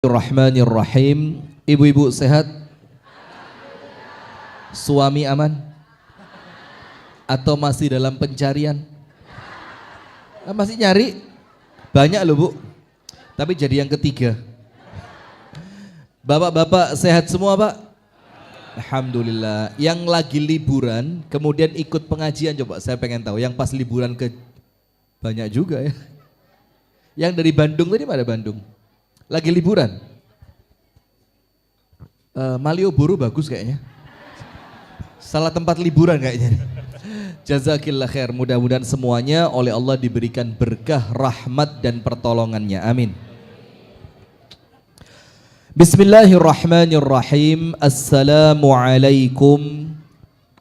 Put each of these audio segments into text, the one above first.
Bismillahirrahmanirrahim. Ibu-ibu sehat? Suami aman? Atau masih dalam pencarian? Masih nyari? Banyak loh bu. Tapi jadi yang ketiga. Bapak-bapak sehat semua pak? Alhamdulillah. Yang lagi liburan kemudian ikut pengajian, coba saya pengen tahu. Yang pas liburan ke banyak juga ya. Yang dari Bandung tadi mana Bandung? Lagi liburan. Malioboro bagus kayaknya. Salah tempat liburan kayaknya. Jazakillah khair. Mudah-mudahan semuanya oleh Allah diberikan berkah, rahmat dan pertolongannya. Amin. Bismillahirrahmanirrahim. Assalamualaikum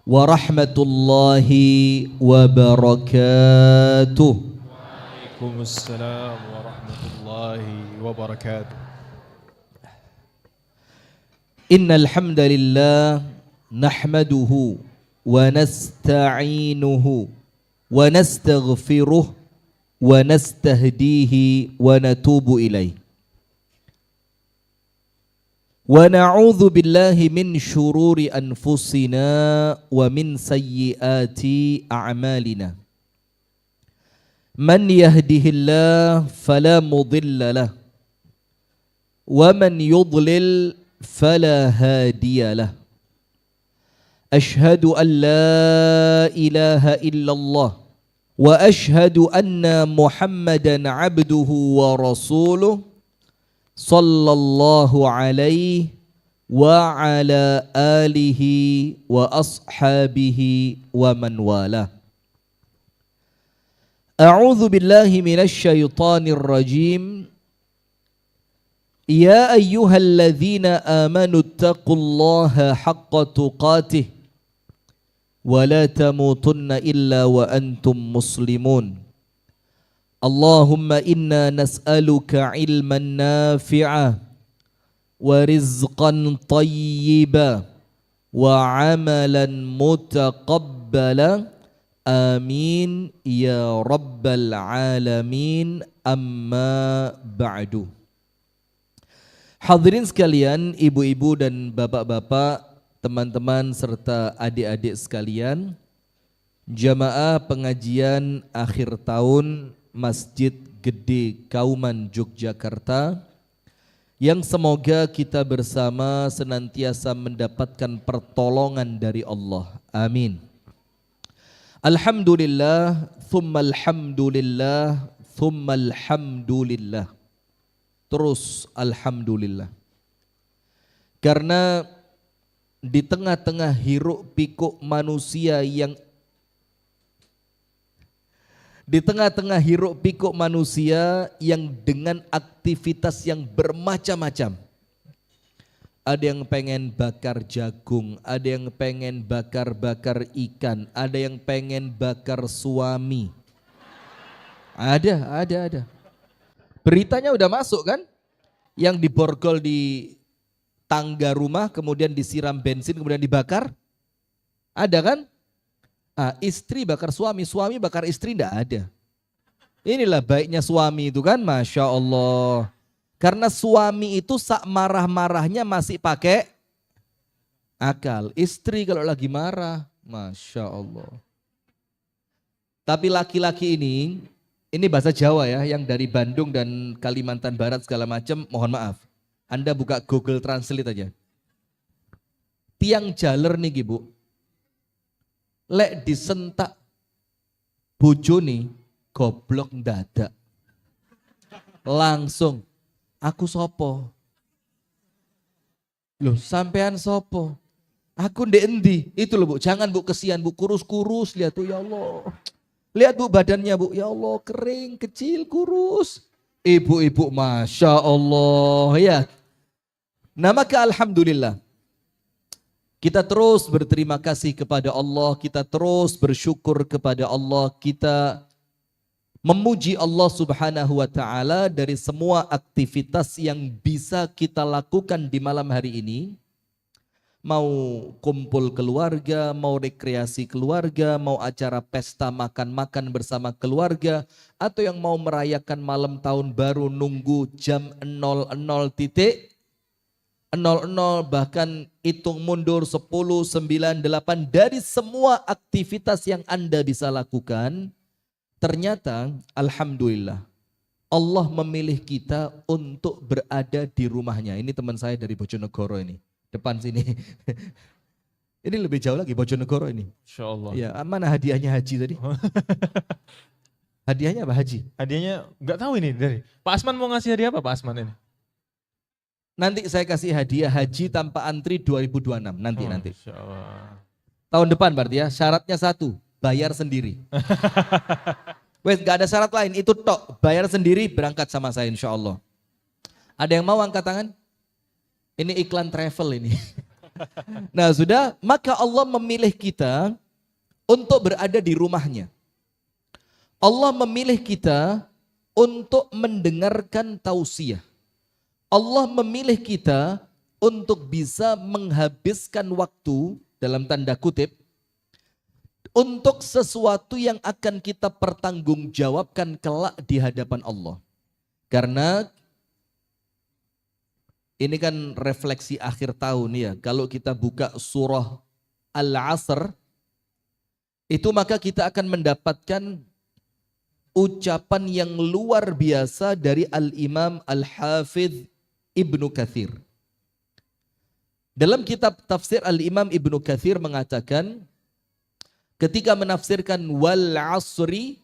warahmatullahi wabarakatuh. Waalaikumsalam warahmatullahi wabarakatuh. Innal hamdalillah nahmaduhu wa nasta'inuhu wa nastaghfiruh wa nastahdihi wa natubu ilaih. Wa na'udzu billahi min syururi anfusina wa min sayyiati a'malina. Man yahdihillah fala mudilla lah wa man yudlil fala hadiya lah. Ashhadu an la ilaha illallah wa ashhadu anna Muhammadan abduhu wa rasuluh sallallahu alaihi wa ala alihi wa ashabihi wa man walah. A'udzu billahi minasy syaithanir rajim. Ya ayyuhalladzina amanu taqullaha haqqa tuqatih wa la tamutunna illa wa antum muslimun. Allahumma inna nas'aluka ilman nafi'a wa rizqan tayyiba wa amalan mutaqabbala. Amin ya rabbal alamin. Amma ba'du. Hadirin sekalian, ibu-ibu dan bapak-bapak, teman-teman serta adik-adik sekalian, jamaah pengajian akhir tahun Masjid Gede Kauman Yogyakarta, yang semoga kita bersama senantiasa mendapatkan pertolongan dari Allah. Amin. Alhamdulillah, thumma alhamdulillah, thumma alhamdulillah. Terus alhamdulillah. Karena di tengah-tengah hiruk pikuk manusia yang dengan aktivitas yang bermacam-macam. Ada yang pengen bakar jagung, ada yang pengen bakar-bakar ikan, ada yang pengen bakar suami. Ada. Beritanya udah masuk kan? Yang diborgol di tangga rumah, kemudian disiram bensin, kemudian dibakar. Ada kan? Istri bakar suami, suami bakar istri, enggak ada. Inilah baiknya suami itu kan, Masya Allah. Karena suami itu sak marah-marahnya masih pakai akal. Istri kalau lagi marah, Masya Allah. Tapi laki-laki ini bahasa Jawa ya, yang dari Bandung dan Kalimantan Barat segala macam, mohon maaf. Anda buka Google Translate aja. Tiang jaler nih ibu, lek disentak bojone goblok ndadak. Langsung, aku sopo? Loh sampean sopo? Aku ndek endi? Itu loh bu, jangan bu kesian bu, kurus-kurus lihat tuh ya Allah. Lihat bu badannya bu, ya Allah kering, kecil, kurus. Ibu-ibu Masya Allah ya. Nah maka alhamdulillah. Kita terus berterima kasih kepada Allah, kita terus bersyukur kepada Allah, kita memuji Allah Subhanahu wa ta'ala dari semua aktivitas yang bisa kita lakukan di malam hari ini. Mau kumpul keluarga, mau rekreasi keluarga, mau acara pesta makan-makan bersama keluarga, atau yang mau merayakan malam tahun baru nunggu jam 00.00 bahkan hitung mundur 10, 9, 8 dari semua aktivitas yang Anda bisa lakukan, ternyata alhamdulillah Allah memilih kita untuk berada di rumahnya. Ini teman saya dari Bojonegoro ini, depan sini. Ini lebih jauh lagi Bojonegoro ini. Insya Allah. Ya, mana hadiahnya haji tadi? Hadiahnya apa haji? Hadiahnya nggak tahu ini dari Pak Asman mau ngasih hadiah apa Pak Asman ini? Nanti saya kasih hadiah haji tanpa antri 2026. Nanti. Insya Allah. Tahun depan berarti ya. Syaratnya satu, bayar sendiri. Wes gak ada syarat lain, itu tok. Bayar sendiri, berangkat sama saya insya Allah. Ada yang mau angkat tangan? Ini iklan travel ini. Nah sudah, maka Allah memilih kita untuk berada di rumahnya. Allah memilih kita untuk mendengarkan tausiah. Allah memilih kita untuk bisa menghabiskan waktu, dalam tanda kutip, untuk sesuatu yang akan kita pertanggungjawabkan kelak di hadapan Allah. Karena ini kan refleksi akhir tahun ya. Kalau kita buka surah Al-Asr, itu maka kita akan mendapatkan ucapan yang luar biasa dari Al-Imam Al-Hafidh Ibnu Katsir. Dalam kitab tafsir Al-Imam Ibnu Katsir mengatakan, ketika menafsirkan wal asri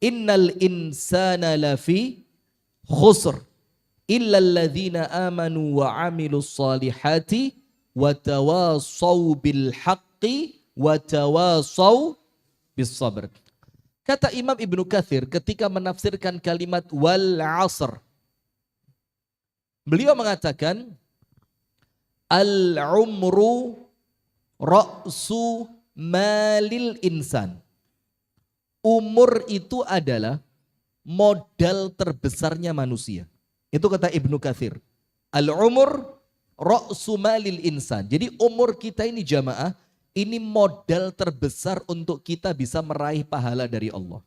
innal insana lafi khusr illa alladzina amanu wa amilus salihati wa tawasaw bil haqqi wa tawasaw bis sabr. Kata Imam Ibnu Katsir ketika menafsirkan kalimat wal asr, beliau mengatakan al umru ra'su malil insan. Umur itu adalah modal terbesarnya manusia. Itu kata Ibnu Katsir. Al-umur ra'su malil insan. Jadi umur kita ini jamaah, ini modal terbesar untuk kita bisa meraih pahala dari Allah.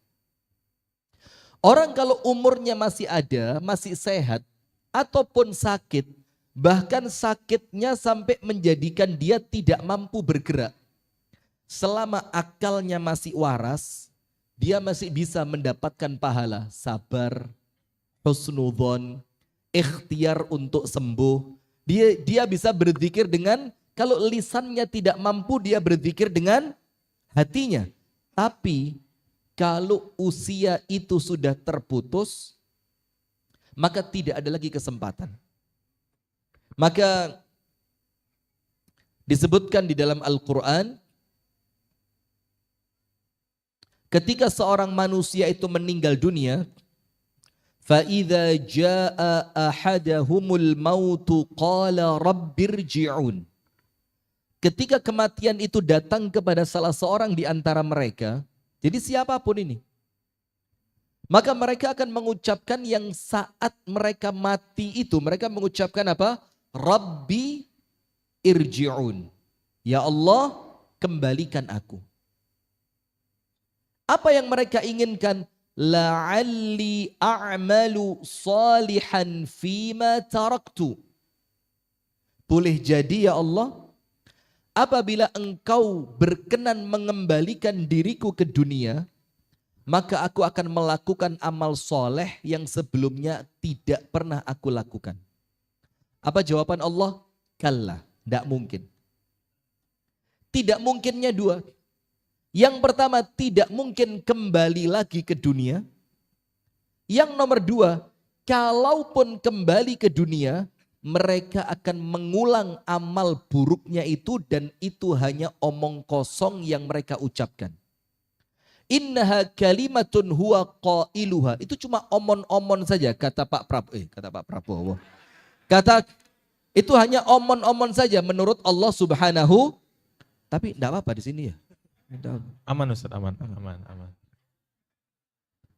Orang kalau umurnya masih ada, masih sehat, ataupun sakit, bahkan sakitnya sampai menjadikan dia tidak mampu bergerak. Selama akalnya masih waras, dia masih bisa mendapatkan pahala, sabar, husnudzon, ikhtiar untuk sembuh. Dia bisa berzikir dengan, kalau lisannya tidak mampu, dia berzikir dengan hatinya. Tapi kalau usia itu sudah terputus, maka tidak ada lagi kesempatan. Maka disebutkan di dalam Al-Quran, ketika seorang manusia itu meninggal dunia, فَإِذَا جَاءَ أَحَدَهُمُ الْمَوْتُ قَالَ رَبِّ ارْجِعُونِ. Ketika kematian itu datang kepada salah seorang di antara mereka, jadi siapapun ini, maka mereka akan mengucapkan yang saat mereka mati itu, mereka mengucapkan apa? Rabbi irji'un. Ya Allah, kembalikan aku. Apa yang mereka inginkan? La'alli a'malu salihan fima taraktu. Boleh jadi ya Allah, apabila engkau berkenan mengembalikan diriku ke dunia, maka aku akan melakukan amal soleh yang sebelumnya tidak pernah aku lakukan. Apa jawaban Allah? Kalla, tidak mungkin. Tidak mungkinnya dua. Yang pertama, tidak mungkin kembali lagi ke dunia. Yang nomor dua, kalaupun kembali ke dunia, mereka akan mengulang amal buruknya itu, dan itu hanya omong kosong yang mereka ucapkan. Innaha kalimatun huwa qailuha. Itu cuma omon-omon saja, kata Pak Prabowo. Kata itu hanya omon-omon saja menurut Allah Subhanahu. Tapi enggak apa-apa di sini ya. Aman Ustaz, aman.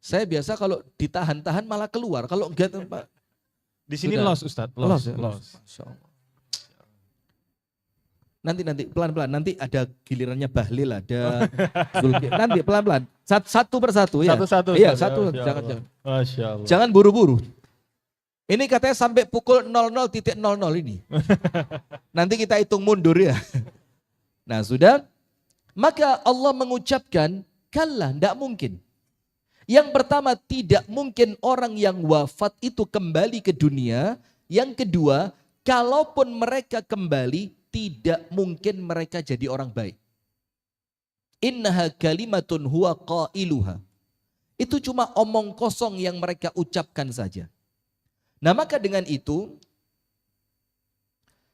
Saya biasa kalau ditahan-tahan malah keluar. Kalau enggak Pak. Di sini Sudah. los Ustaz, Los. los. Nanti pelan-pelan. Nanti ada gilirannya Bahlil, ada Zulkifli. Nanti pelan-pelan. Satu persatu ya. Satu-satu. Iya, Ustaz. satu. Masya Jangan, Allah. jangan. Masya Allah. Jangan buru-buru. Ini katanya sampai pukul 00.00 ini. Nanti kita hitung mundur ya. Nah sudah. Maka Allah mengucapkan, kalla, tidak mungkin. Yang pertama, tidak mungkin orang yang wafat itu kembali ke dunia. Yang kedua, kalaupun mereka kembali, tidak mungkin mereka jadi orang baik. Innaha kalimatun huwa qailuha. Itu cuma omong kosong yang mereka ucapkan saja. Nah maka dengan itu,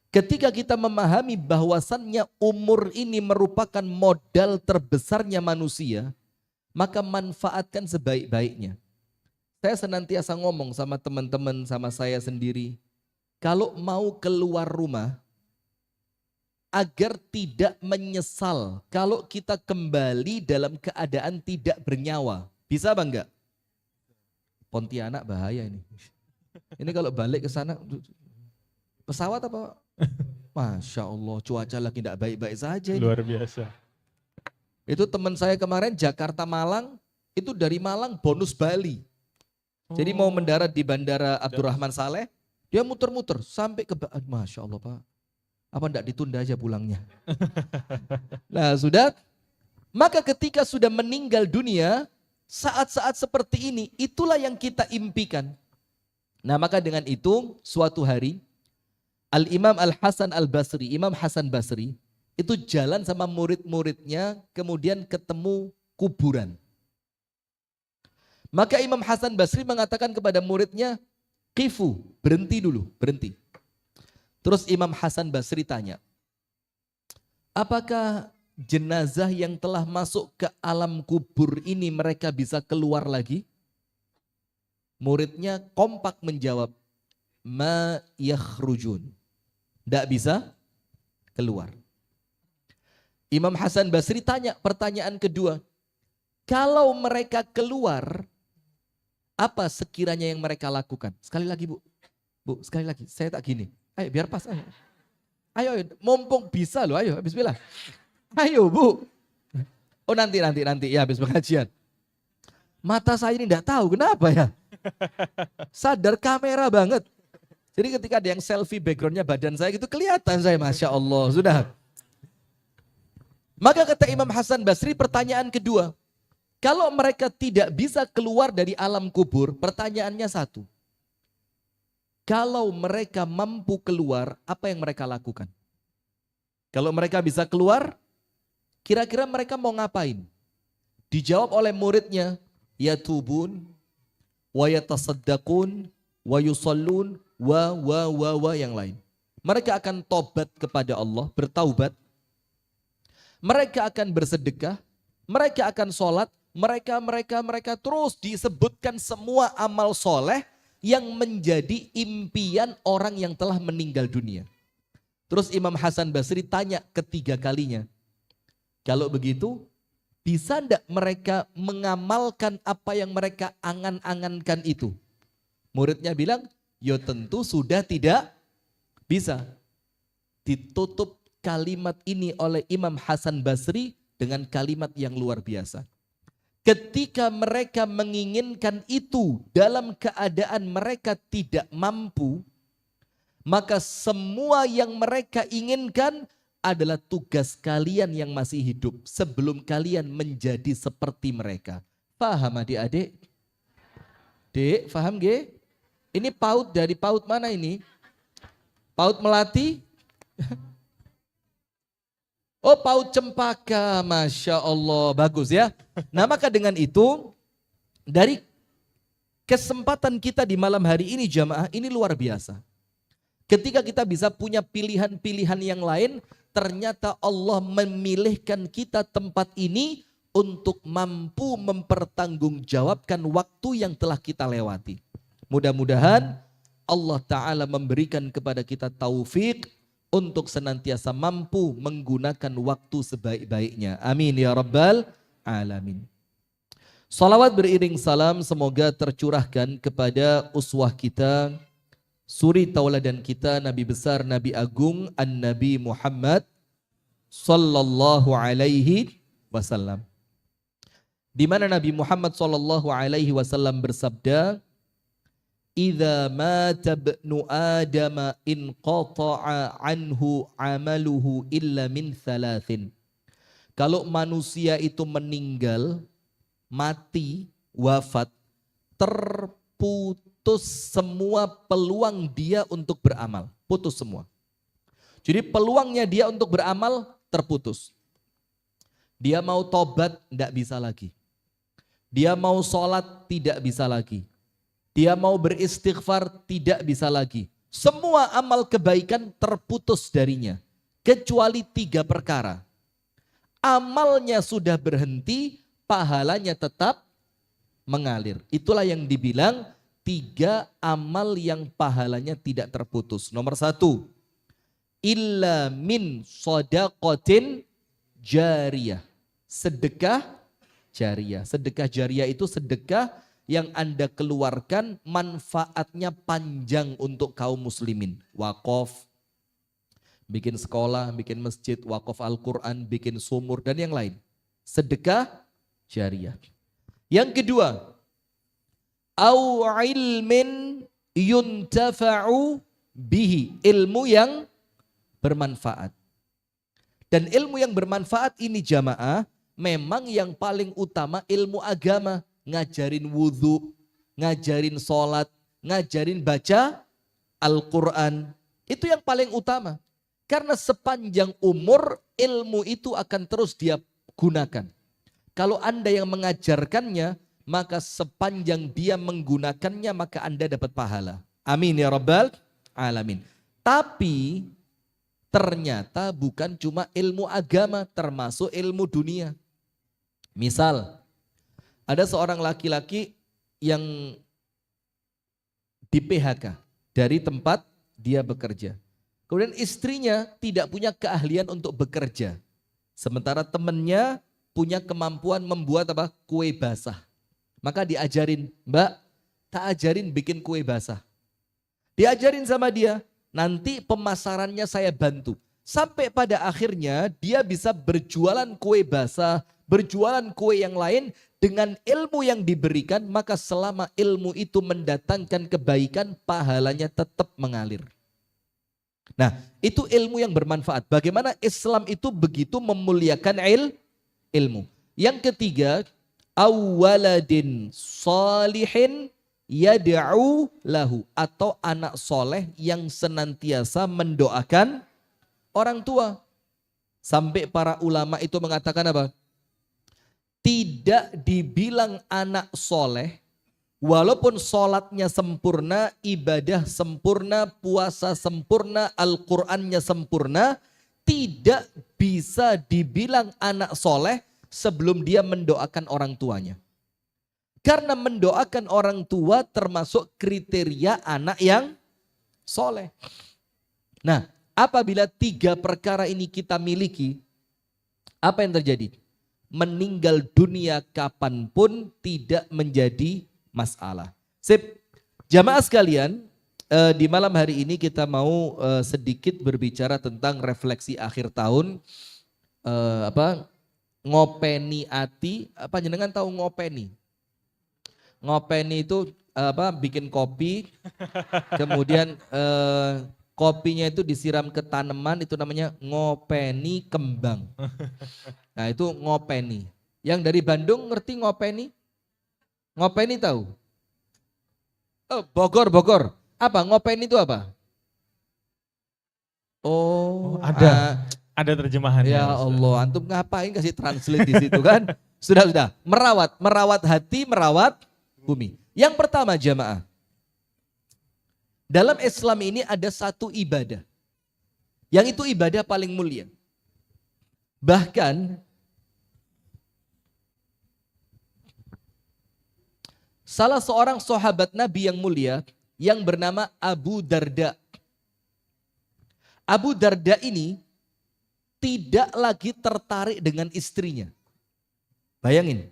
ketika kita memahami bahwasannya umur ini merupakan modal terbesarnya manusia, maka manfaatkan sebaik-baiknya. Saya senantiasa ngomong sama teman-teman, sama saya sendiri, kalau mau keluar rumah, agar tidak menyesal kalau kita kembali dalam keadaan tidak bernyawa. Bisa apa enggak? Pontianak bahaya ini. Ini kalau balik ke sana, pesawat apa? Masya Allah, cuaca lagi tidak baik-baik saja ini. Luar biasa. Itu teman saya kemarin Jakarta Malang, itu dari Malang bonus Bali. Jadi mau mendarat di Bandara Abdurrahman Saleh, dia muter-muter sampai ke Masya Allah Pak. Apa enggak ditunda aja pulangnya? Nah sudah, maka ketika sudah meninggal dunia, saat-saat seperti ini, itulah yang kita impikan. Nah maka dengan itu, suatu hari, Al-Imam Al-Hasan Al-Basri, Imam Hasan Basri, itu jalan sama murid-muridnya, kemudian ketemu kuburan. Maka Imam Hasan Basri mengatakan kepada muridnya, Qifu, berhenti dulu, berhenti. Terus Imam Hasan Basri tanya, apakah jenazah yang telah masuk ke alam kubur ini mereka bisa keluar lagi? Muridnya kompak menjawab, ma yakhrujun. Tidak bisa keluar. Imam Hasan Basri tanya pertanyaan kedua, kalau mereka keluar, apa sekiranya yang mereka lakukan? Sekali lagi Bu, sekali lagi, saya tak gini. Ayo biar pas, ayo. Ayo, mumpung bisa loh, ayo bismillah. Ayo Bu. Oh nanti ya habis pengajian. Mata saya ini enggak tahu kenapa ya. Sadar kamera banget. Jadi ketika ada yang selfie backgroundnya badan saya gitu kelihatan saya, Masya Allah. Sudah. Maka kata Imam Hasan Basri pertanyaan kedua. Kalau mereka tidak bisa keluar dari alam kubur, pertanyaannya satu. Kalau mereka mampu keluar, apa yang mereka lakukan? Kalau mereka bisa keluar, kira-kira mereka mau ngapain? Dijawab oleh muridnya, yatubun, wa yatasaddaqun, wa yusallun, wa yang lain. Mereka akan tobat kepada Allah, bertaubat. Mereka akan bersedekah, mereka akan sholat, mereka terus disebutkan semua amal soleh yang menjadi impian orang yang telah meninggal dunia. Terus Imam Hasan Basri tanya ketiga kalinya, kalau begitu bisa enggak mereka mengamalkan apa yang mereka angan-angankan itu? Muridnya bilang, ya tentu sudah tidak bisa. Ditutup kalimat ini oleh Imam Hasan Basri dengan kalimat yang luar biasa. Ketika mereka menginginkan itu dalam keadaan mereka tidak mampu, maka semua yang mereka inginkan adalah tugas kalian yang masih hidup sebelum kalian menjadi seperti mereka. Paham adik-adik? Dek, paham ge? Ini PAUD dari PAUD mana ini? PAUD Melati? Oh PAUD Cempaka, Masya Allah, bagus ya. Nah maka dengan itu, dari kesempatan kita di malam hari ini jamaah, ini luar biasa. Ketika kita bisa punya pilihan-pilihan yang lain, ternyata Allah memilihkan kita tempat ini untuk mampu mempertanggungjawabkan waktu yang telah kita lewati. Mudah-mudahan Allah Ta'ala memberikan kepada kita taufik untuk senantiasa mampu menggunakan waktu sebaik-baiknya. Amin ya Rabbal Alamin. Salawat beriring salam semoga tercurahkan kepada uswah kita, suri tauladan kita, Nabi besar, Nabi agung, An-Nabi Muhammad sallallahu alaihi wasallam. Di mana Nabi Muhammad sallallahu alaihi wasallam bersabda, "Idza mata ibnu Adam inqata'a anhu 'amaluhu illa min thalathin." Kalau manusia itu meninggal, mati, wafat, terputus semua peluang dia untuk beramal. Putus semua. Jadi peluangnya dia untuk beramal terputus. Dia mau tobat, tidak bisa lagi. Dia mau sholat, tidak bisa lagi. Dia mau beristighfar, tidak bisa lagi. Semua amal kebaikan terputus darinya. Kecuali 3 perkara. Amalnya sudah berhenti, pahalanya tetap mengalir. Itulah yang dibilang 3 amal yang pahalanya tidak terputus. Nomor 1, illa min shadaqatin jariyah. Sedekah jariyah. Sedekah jariyah itu sedekah yang Anda keluarkan manfaatnya panjang untuk kaum muslimin. Wakaf, bikin sekolah, bikin masjid, wakaf Al-Quran, bikin sumur, dan yang lain. Sedekah jariyah. Yang kedua, au ilmin yuntafa'u bihi. Ilmu yang bermanfaat. Dan ilmu yang bermanfaat ini jamaah, memang yang paling utama ilmu agama. Ngajarin wudhu, ngajarin sholat, ngajarin baca Al-Quran. Itu yang paling utama. Karena sepanjang umur ilmu itu akan terus dia gunakan. Kalau Anda yang mengajarkannya, maka sepanjang dia menggunakannya, maka Anda dapat pahala. Amin ya Rabbal Alamin. Tapi ternyata bukan cuma ilmu agama, termasuk ilmu dunia. Misal, ada seorang laki-laki yang di PHK dari tempat dia bekerja. Kemudian istrinya tidak punya keahlian untuk bekerja. Sementara temannya punya kemampuan membuat apa? Kue basah. Maka diajarin, Mbak, tak ajarin bikin kue basah. Diajarin sama dia, nanti pemasarannya saya bantu. Sampai pada akhirnya dia bisa berjualan kue basah, berjualan kue yang lain dengan ilmu yang diberikan, maka selama ilmu itu mendatangkan kebaikan, pahalanya tetap mengalir. Nah, itu ilmu yang bermanfaat. Bagaimana Islam itu begitu memuliakan ilmu. Yang ketiga, awwaladin salihin yad'u lahu, atau anak soleh yang senantiasa mendoakan orang tua. Sampai para ulama itu mengatakan apa? Tidak dibilang anak soleh, walaupun sholatnya sempurna, ibadah sempurna, puasa sempurna, Al-Qur'annya sempurna, tidak bisa dibilang anak soleh sebelum dia mendoakan orang tuanya. Karena mendoakan orang tua termasuk kriteria anak yang soleh. Nah, apabila 3 perkara ini kita miliki, apa yang terjadi? Meninggal dunia kapanpun tidak menjadi masalah. Sip, jamaah sekalian, di malam hari ini kita mau sedikit berbicara tentang refleksi akhir tahun. Ngopeni ati, apa jenengan tahu ngopeni? Ngopeni itu bikin kopi, kemudian kopinya itu disiram ke tanaman, itu namanya ngopeni kembang. Nah itu ngopeni. Yang dari Bandung ngerti ngopeni? Ngopeni tahu? Oh, Bogor. Apa ngopeni itu apa? Oh, ada terjemahannya. Ya Allah, antum ngapain kasih translate di situ kan? Sudah. Merawat hati, merawat bumi. Yang pertama jamaah. Dalam Islam ini ada satu ibadah. Yang itu ibadah paling mulia. Bahkan salah seorang sahabat Nabi yang mulia yang bernama Abu Darda. Abu Darda ini tidak lagi tertarik dengan istrinya. Bayangin.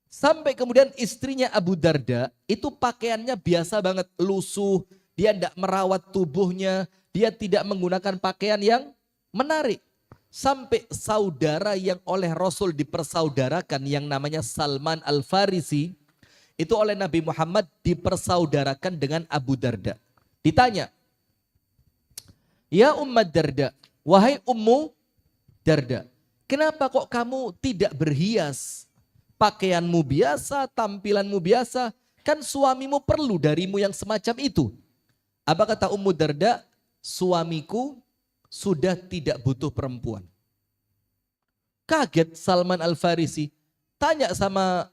Sampai kemudian istrinya Abu Darda itu pakaiannya biasa banget, lusuh. Dia tidak merawat tubuhnya. Dia tidak menggunakan pakaian yang menarik. Sampai saudara yang oleh Rasul dipersaudarakan yang namanya Salman Al-Farisi, itu oleh Nabi Muhammad dipersaudarakan dengan Abu Darda. Ditanya, ya Ummu Darda, wahai Ummu Darda, kenapa kok kamu tidak berhias? Pakaianmu biasa, tampilanmu biasa, kan suamimu perlu darimu yang semacam itu. Apa kata Ummu Darda? Suamiku sudah tidak butuh perempuan. Kaget Salman Al-Farisi, tanya sama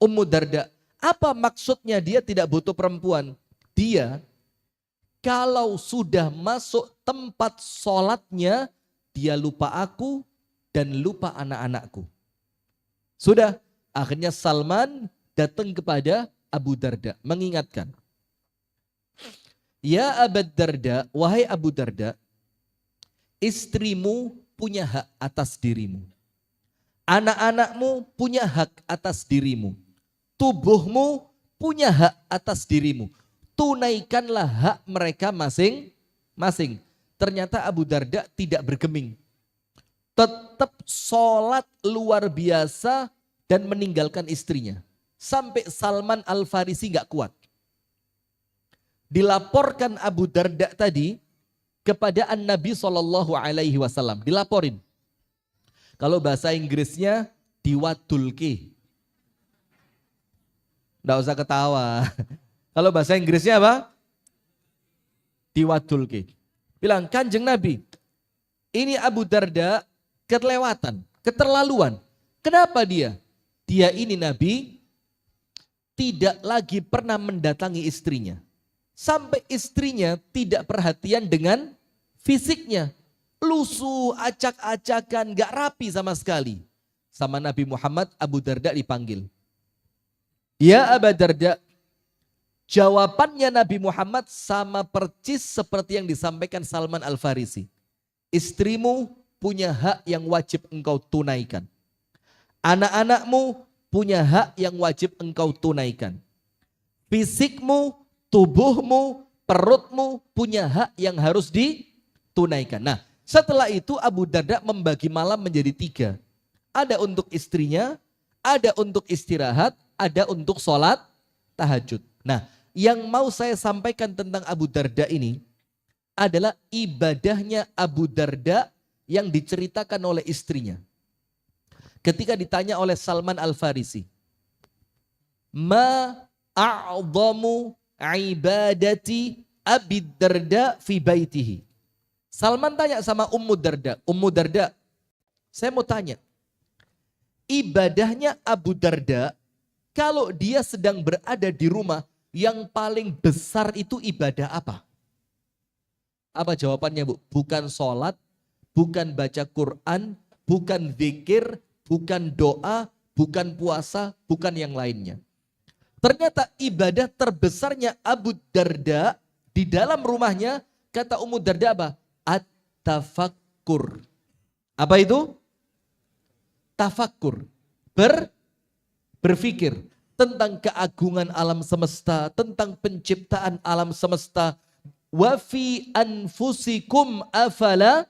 Ummu Darda, apa maksudnya dia tidak butuh perempuan? Dia kalau sudah masuk tempat sholatnya, dia lupa aku dan lupa anak-anakku. Sudah, akhirnya Salman datang kepada Abu Darda mengingatkan. Ya Abu Darda, wahai Abu Darda, istrimu punya hak atas dirimu. Anak-anakmu punya hak atas dirimu. Tubuhmu punya hak atas dirimu. Tunaikanlah hak mereka masing-masing. Ternyata Abu Darda tidak bergeming. Tetap sholat luar biasa dan meninggalkan istrinya. Sampai Salman Al-Farisi gak kuat. Dilaporkan Abu Darda tadi kepada An-Nabi SAW. Dilaporin. Kalau bahasa Inggrisnya diwadulki. Nggak usah ketawa. Kalau bahasa Inggrisnya apa? Diwadulki. Bilang, Kanjeng Nabi, ini Abu Darda kelewatan, keterlaluan. Kenapa dia? Dia ini Nabi tidak lagi pernah mendatangi istrinya. Sampai istrinya tidak perhatian dengan fisiknya. Lusuh, acak-acakan, gak rapi sama sekali. Sama Nabi Muhammad, Abu Darda dipanggil. Ya Abu Darda, jawabannya Nabi Muhammad sama percis seperti yang disampaikan Salman Al-Farisi. Istrimu punya hak yang wajib engkau tunaikan. Anak-anakmu punya hak yang wajib engkau tunaikan. Fisikmu, tubuhmu, perutmu punya hak yang harus ditunaikan. Nah, setelah itu Abu Darda membagi malam menjadi 3. Ada untuk istrinya, ada untuk istirahat, ada untuk sholat tahajud. Nah, yang mau saya sampaikan tentang Abu Darda ini adalah ibadahnya Abu Darda yang diceritakan oleh istrinya. Ketika ditanya oleh Salman Al-Farisi, Ma a'zamu ibadati Abi Darda fi baitihi. Salman tanya sama Ummu Darda, Ummu Darda, saya mau tanya, ibadahnya Abu Darda kalau dia sedang berada di rumah, yang paling besar itu ibadah apa? Apa jawabannya, Bu? Bukan sholat, bukan baca Quran, bukan zikir, bukan doa, bukan puasa, bukan yang lainnya. Ternyata ibadah terbesarnya Abu Darda di dalam rumahnya, kata Ummu Darda apa? At-tafakkur. Apa itu? Tafakkur. Berpikir tentang keagungan alam semesta, tentang penciptaan alam semesta. Wa fi anfusikum afala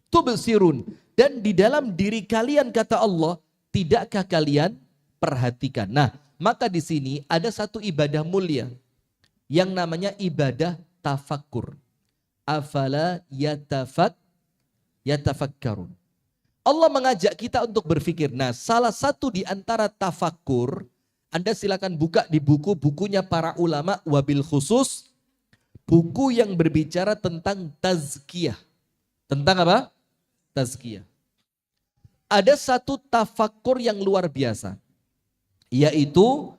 tubsirun. Dan di dalam diri kalian, kata Allah, tidakkah kalian perhatikan? Nah, maka di sini ada satu ibadah mulia yang namanya ibadah tafakkur. Afala yatafakkarun. Allah mengajak kita untuk berpikir. Nah, salah satu di antara tafakkur, Anda silakan buka di buku-bukunya para ulama, wabil khusus buku yang berbicara tentang tazkiyah. Tentang apa? Tazkiyah. Ada satu tafakkur yang luar biasa, yaitu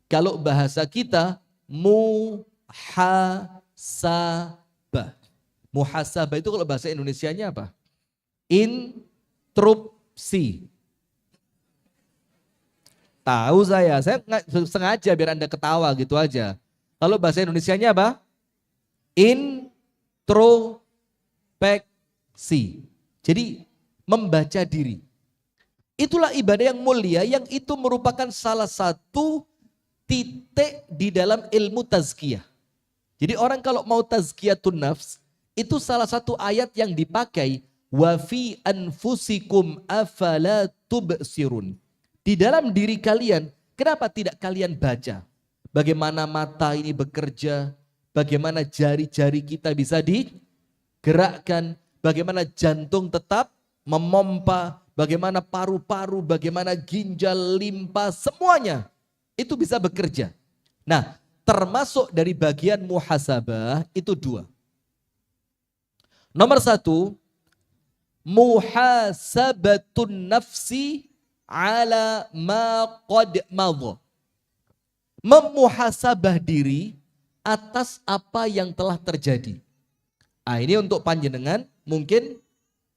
kalau bahasa kita muhasabah. Muhasabah itu kalau bahasa Indonesianya apa? Intrupsi. Tahu saya sengaja biar Anda ketawa gitu aja. Kalau bahasa Indonesianya apa? Introspeksi. Jadi membaca diri. Itulah ibadah yang mulia, yang itu merupakan salah satu titik di dalam ilmu tazkiyah. Jadi orang kalau mau tazkiyatun nafs, itu salah satu ayat yang dipakai Wa fi anfusikum afala tubsirun. Di dalam diri kalian, kenapa tidak kalian baca? Bagaimana mata ini bekerja, bagaimana jari-jari kita bisa digerakkan, bagaimana jantung tetap memompa, bagaimana paru-paru, bagaimana ginjal, limpa, semuanya itu bisa bekerja. Nah, termasuk dari bagian muhasabah itu 2. Nomor 1, muhasabatun nafsi ala ma qad madha. Memuhasabah diri atas apa yang telah terjadi. Ah, ini untuk panjenengan mungkin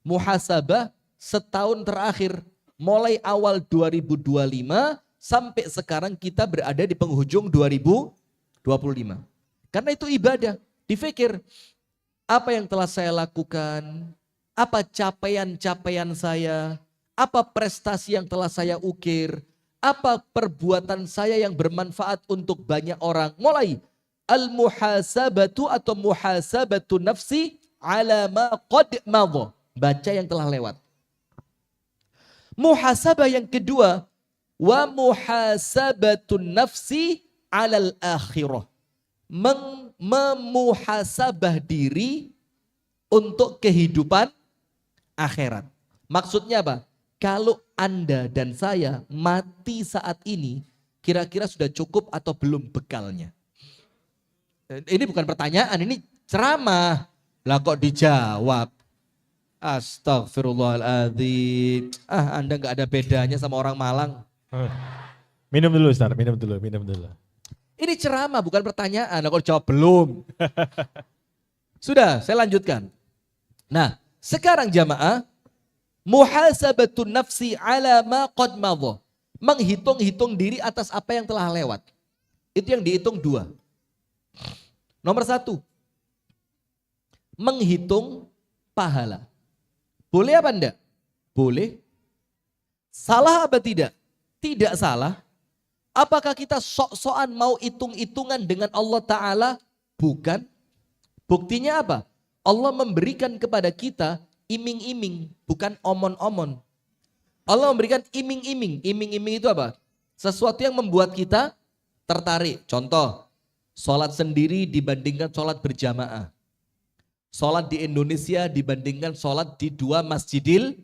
muhasabah setahun terakhir. Mulai awal 2025 sampai sekarang kita berada di penghujung 2025. Karena itu ibadah. Difikir, apa yang telah saya lakukan? Apa capaian-capaian saya? Apa prestasi yang telah saya ukir? Apa perbuatan saya yang bermanfaat untuk banyak orang? Mulai al-muhasabatu atau muhasabatu nafsi ala ma qad madha. Baca yang telah lewat. Muhasabah yang kedua, wa muhasabatun nafsi alal akhirah. Memuhasabah diri untuk kehidupan akhirat. Maksudnya apa? Kalau Anda dan saya mati saat ini, kira-kira sudah cukup atau belum bekalnya? Ini bukan pertanyaan, ini ceramah. Lah kok dijawab? Astagfirullahaladzim. Anda nggak ada bedanya sama orang Malang. Minum dulu Ustaz, minum dulu. Ini ceramah bukan pertanyaan. Lah kok jawab belum? Sudah, saya lanjutkan. Nah, sekarang jamaah, muhasabatun nafsi ala ma qad madha. Menghitung-hitung diri atas apa yang telah lewat. Itu yang dihitung 2. Nomor 1, menghitung pahala. Boleh apa enggak? Boleh. Salah apa tidak? Tidak salah. Apakah kita sok-sokan mau hitung-hitungan dengan Allah Ta'ala? Bukan. Buktinya apa? Allah memberikan kepada kita iming-iming, bukan omon-omon. Allah memberikan iming-iming. Iming-iming itu apa? Sesuatu yang membuat kita tertarik. Contoh, sholat sendiri dibandingkan sholat berjamaah. Sholat di Indonesia dibandingkan sholat di 2 Masjidil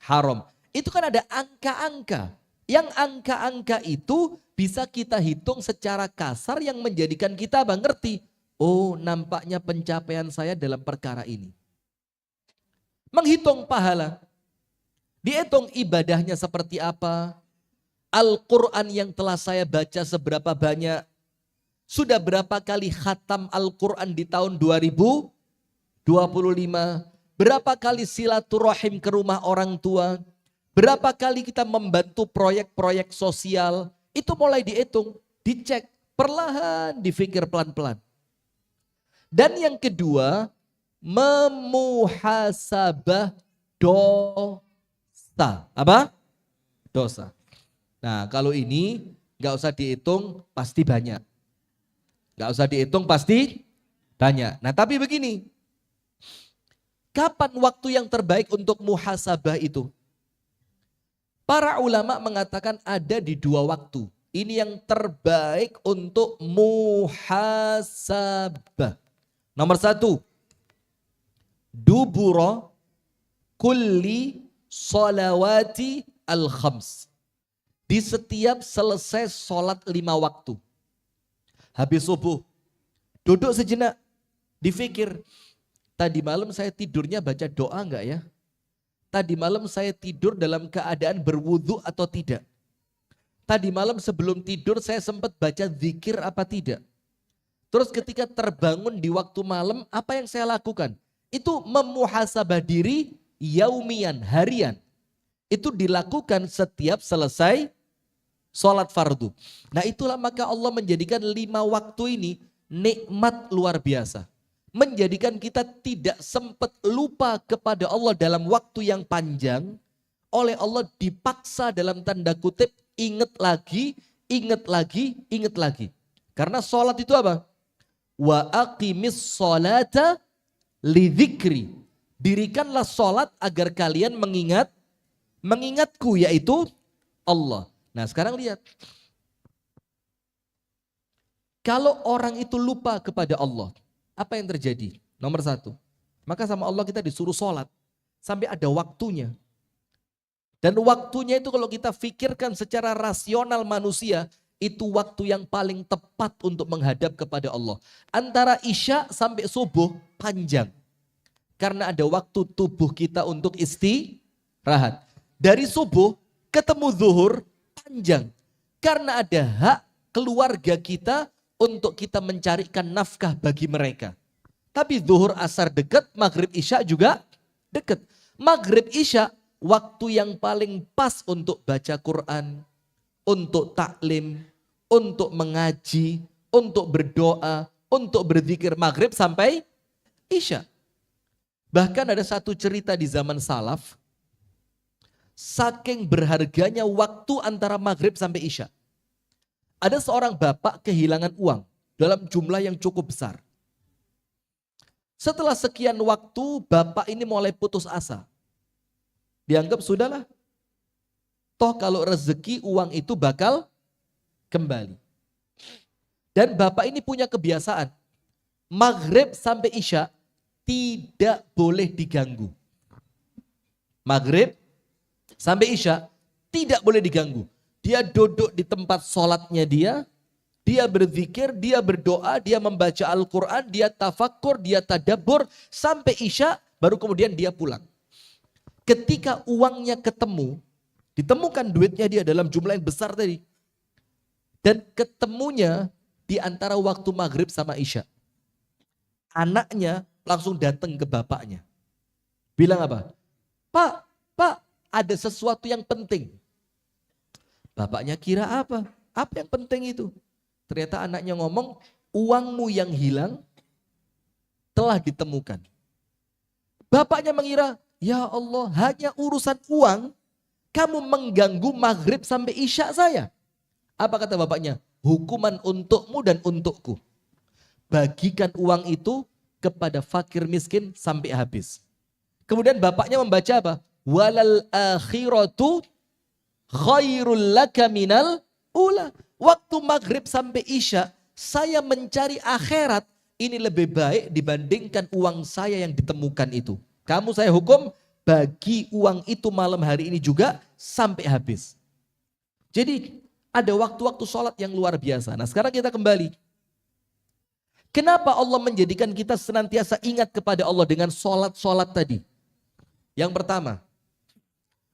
Haram. Itu kan ada angka-angka. Yang angka-angka itu bisa kita hitung secara kasar yang menjadikan kita ngerti. Oh, nampaknya pencapaian saya dalam perkara ini. Menghitung pahala. Dihitung ibadahnya seperti apa. Al-Quran yang telah saya baca seberapa banyak. Sudah berapa kali khatam Al-Quran di tahun 2025. Berapa kali silaturahim ke rumah orang tua. Berapa kali kita membantu proyek-proyek sosial. Itu mulai dihitung, dicek, perlahan, difikir pelan-pelan. Dan yang kedua, memuhasabah dosa. Apa? Dosa. Nah, kalau ini gak usah dihitung, pasti banyak. Gak usah dihitung, pasti banyak. Nah, tapi begini. Kapan waktu yang terbaik untuk muhasabah itu? Para ulama mengatakan ada di 2 waktu. Ini yang terbaik untuk muhasabah. Nomor 1. Dubura kulli sholawati al-khams. Di setiap selesai sholat 5 waktu. Habis subuh. Duduk sejenak. Difikir. Tadi malam saya tidurnya baca doa enggak ya? Tadi malam saya tidur dalam keadaan berwudu atau tidak? Tadi malam sebelum tidur saya sempat baca zikir apa tidak? Terus ketika terbangun di waktu malam, apa yang saya lakukan? Itu memuhasabah diri yaumian, harian. Itu dilakukan setiap selesai sholat fardu. Nah, itulah maka Allah menjadikan 5 waktu ini nikmat luar biasa. Menjadikan kita tidak sempat lupa kepada Allah dalam waktu yang panjang. Oleh Allah dipaksa dalam tanda kutip ingat lagi, ingat lagi, ingat lagi. Karena sholat itu apa? Wa aqimis sholata li dzikri. Dirikanlah sholat agar kalian mengingatku, yaitu Allah. Nah sekarang lihat. Kalau orang itu lupa kepada Allah, apa yang terjadi? Nomor satu, maka sama Allah kita disuruh sholat sampai ada waktunya. Dan waktunya itu kalau kita pikirkan secara rasional manusia, itu waktu yang paling tepat untuk menghadap kepada Allah. Antara Isya sampai subuh panjang. Karena ada waktu tubuh kita untuk istirahat. Dari subuh ketemu zuhur panjang. Karena ada hak keluarga kita untuk kita mencarikan nafkah bagi mereka. Tapi zuhur asar dekat, maghrib isya juga dekat. Maghrib isya waktu yang paling pas untuk baca Quran, untuk taklim, untuk mengaji, untuk berdoa, untuk berzikir maghrib sampai isya. Bahkan ada satu cerita di zaman salaf, saking berharganya waktu antara maghrib sampai isya. Ada seorang bapak kehilangan uang dalam jumlah yang cukup besar. Setelah sekian waktu, bapak ini mulai putus asa. Dianggap sudahlah, toh kalau rezeki uang itu bakal kembali. Dan bapak ini punya kebiasaan, maghrib sampai isya tidak boleh diganggu. Maghrib sampai isya tidak boleh diganggu. Dia duduk di tempat sholatnya dia berzikir, dia berdoa, dia membaca Al-Quran, dia tafakkur, dia tadabbur, sampai isya baru kemudian dia pulang. Ketika uangnya ketemu, ditemukan duitnya dia dalam jumlah yang besar tadi. Dan ketemunya di antara waktu maghrib sama isya. Anaknya langsung datang ke bapaknya. Bilang apa? Pak, ada sesuatu yang penting. Bapaknya kira apa? Apa yang penting itu? Ternyata anaknya ngomong, uangmu yang hilang telah ditemukan. Bapaknya mengira, ya Allah, hanya urusan uang, kamu mengganggu maghrib sampai isya saya. Apa kata bapaknya? Hukuman untukmu dan untukku. Bagikan uang itu kepada fakir miskin sampai habis. Kemudian bapaknya membaca apa? Walal akhiratu khairul laka minal ula. Waktu maghrib sampai isya, saya mencari akhirat, ini lebih baik dibandingkan uang saya yang ditemukan itu. Kamu saya hukum, bagi uang itu malam hari ini juga sampai habis. Jadi ada waktu-waktu sholat yang luar biasa. Nah sekarang kita kembali. Kenapa Allah menjadikan kita senantiasa ingat kepada Allah dengan sholat-sholat tadi? Yang pertama,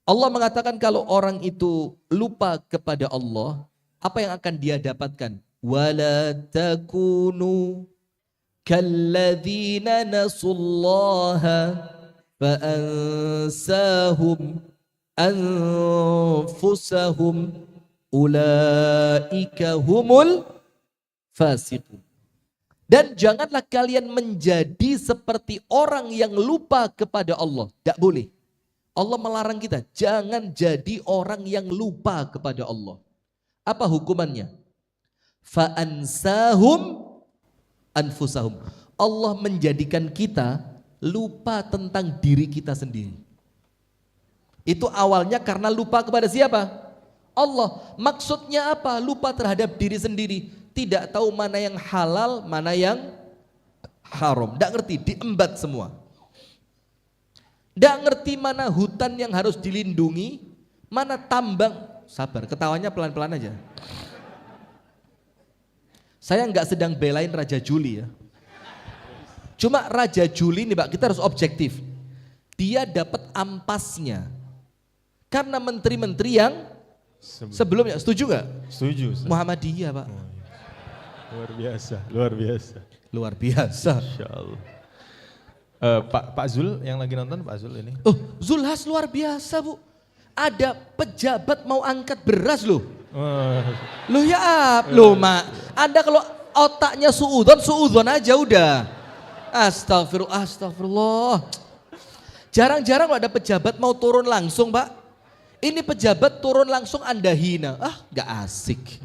Allah mengatakan kalau orang itu lupa kepada Allah, apa yang akan dia dapatkan? Wala takunu kalladzina nasullaha fa'ansahum anfusahum ulaika humul fasiqun. Dan janganlah kalian menjadi seperti orang yang lupa kepada Allah. Tidak boleh. Allah melarang kita, jangan jadi orang yang lupa kepada Allah. Apa hukumannya? Fa'ansahum anfusahum. Allah menjadikan kita lupa tentang diri kita sendiri. Itu awalnya karena lupa kepada siapa? Allah. Maksudnya apa? Lupa terhadap diri sendiri. Tidak tahu mana yang halal, mana yang haram. Tidak ngerti, diembat semua. Tidak ngerti mana hutan yang harus dilindungi, mana tambang. Sabar, ketawanya pelan-pelan aja. Saya nggak sedang belain Raja Juli ya. Cuma Raja Juli nih Pak, kita harus objektif. Dia dapat ampasnya. Karena menteri-menteri yang sebelumnya, setuju nggak? Setuju. Muhammadiyah Pak. Luar biasa, luar biasa. Luar biasa. Insya Allah. Pak Zul yang lagi nonton, Pak Zul ini. Oh, Zulhas luar biasa Bu. Ada pejabat mau angkat beras loh. Loh ya loh Mak. Anda kalau otaknya suudon aja udah. Astagfirullah. Jarang-jarang ada pejabat mau turun langsung Pak. Ini pejabat turun langsung Anda hina. Gak asik.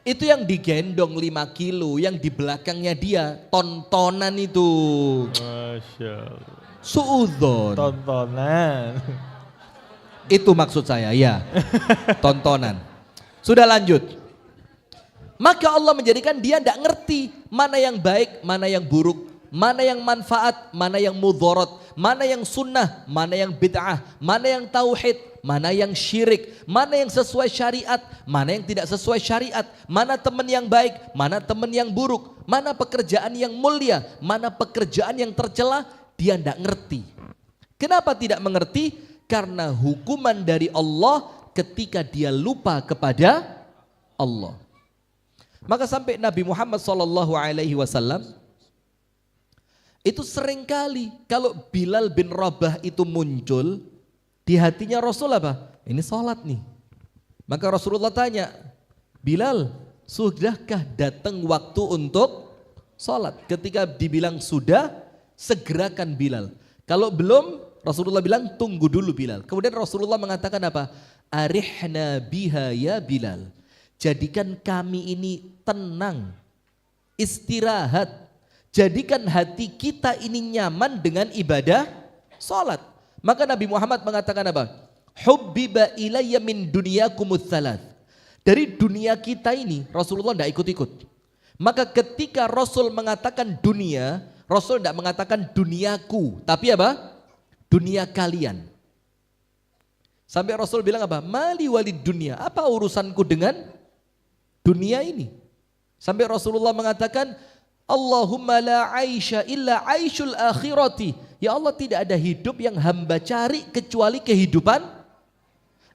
Itu yang digendong 5 kilo, yang di belakangnya dia tontonan itu. Masya Allah. Suudzon. Tontonan. Itu maksud saya, ya. Tontonan. Sudah lanjut. Maka Allah menjadikan dia tidak ngerti mana yang baik, mana yang buruk, mana yang manfaat, mana yang mudharat, mana yang sunnah, mana yang bid'ah, mana yang tauhid, mana yang syirik, mana yang sesuai syariat, mana yang tidak sesuai syariat, mana teman yang baik, mana teman yang buruk, mana pekerjaan yang mulia, mana pekerjaan yang tercela, dia tidak ngerti. Kenapa tidak mengerti? Karena hukuman dari Allah ketika dia lupa kepada Allah. Maka sampai Nabi Muhammad SAW itu seringkali kalau Bilal bin Rabah itu muncul di hatinya Rasul apa? Ini sholat nih. Maka Rasulullah tanya, Bilal, sudahkah datang waktu untuk sholat? Ketika dibilang sudah, segerakan Bilal. Kalau belum, Rasulullah bilang tunggu dulu Bilal. Kemudian Rasulullah mengatakan apa? Arihna biha ya Bilal. Jadikan kami ini tenang, istirahat. Jadikan hati kita ini nyaman dengan ibadah sholat. Maka Nabi Muhammad mengatakan apa? Hubbiba ilayya min dunyakumut thalath. Dari dunia kita ini Rasulullah tidak ikut-ikut. Maka ketika Rasul mengatakan dunia, Rasul tidak mengatakan duniaku, tapi apa? Dunia kalian. Sampai Rasul bilang apa? Mali walid dunia. Apa urusanku dengan dunia ini? Sampai Rasulullah mengatakan, Allahumma la aisha illa aishul akhirati. Ya Allah, tidak ada hidup yang hamba cari kecuali kehidupan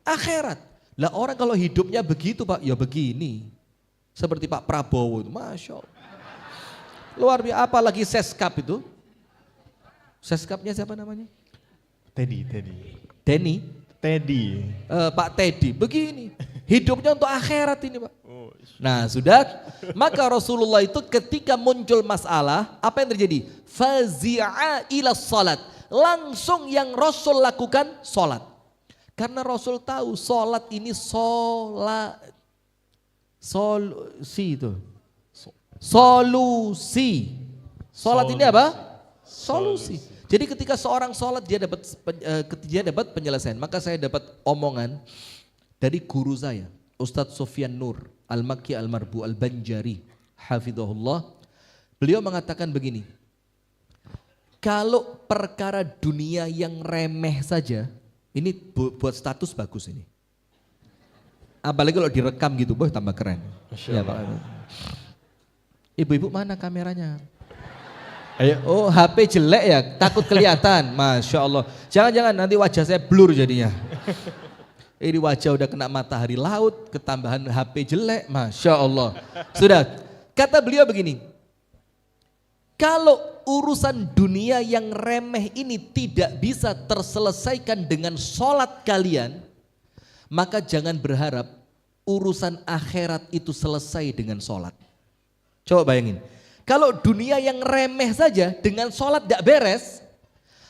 akhirat. Lah orang kalau hidupnya begitu Pak, ya begini. Seperti Pak Prabowo itu, Masya Allah. Luar biasa, apalagi Seskap itu. Seskapnya siapa namanya? Teddy. Teddy. Pak Teddy, begini. Hidupnya untuk akhirat ini Pak. Nah sudah, maka Rasulullah itu ketika muncul masalah, apa yang terjadi? Fazi'a ila salat. Langsung yang Rasul lakukan salat. Karena Rasul tahu salat ini solusi itu. Solusi. Salat ini apa? Solusi. Jadi ketika seorang salat dia dapat penyelesaian. Maka saya dapat omongan dari guru saya, Ustadz Sofyan Nur Al-Makki Al-Marbu Al-Banjari hafizahullah. Beliau mengatakan begini, kalau perkara dunia yang remeh saja, ini buat status bagus ini. Apalagi kalau direkam gitu, boh tambah keren. Ya, Pak. Ibu-ibu mana kameranya? Ayo. Oh HP jelek ya, takut kelihatan. Masya Allah. Jangan-jangan nanti wajah saya blur jadinya. Ini wajah udah kena matahari laut, ketambahan HP jelek, Masya Allah. Sudah, kata beliau begini, kalau urusan dunia yang remeh ini tidak bisa terselesaikan dengan sholat kalian, maka jangan berharap urusan akhirat itu selesai dengan sholat. Coba bayangin, kalau dunia yang remeh saja dengan sholat tidak beres,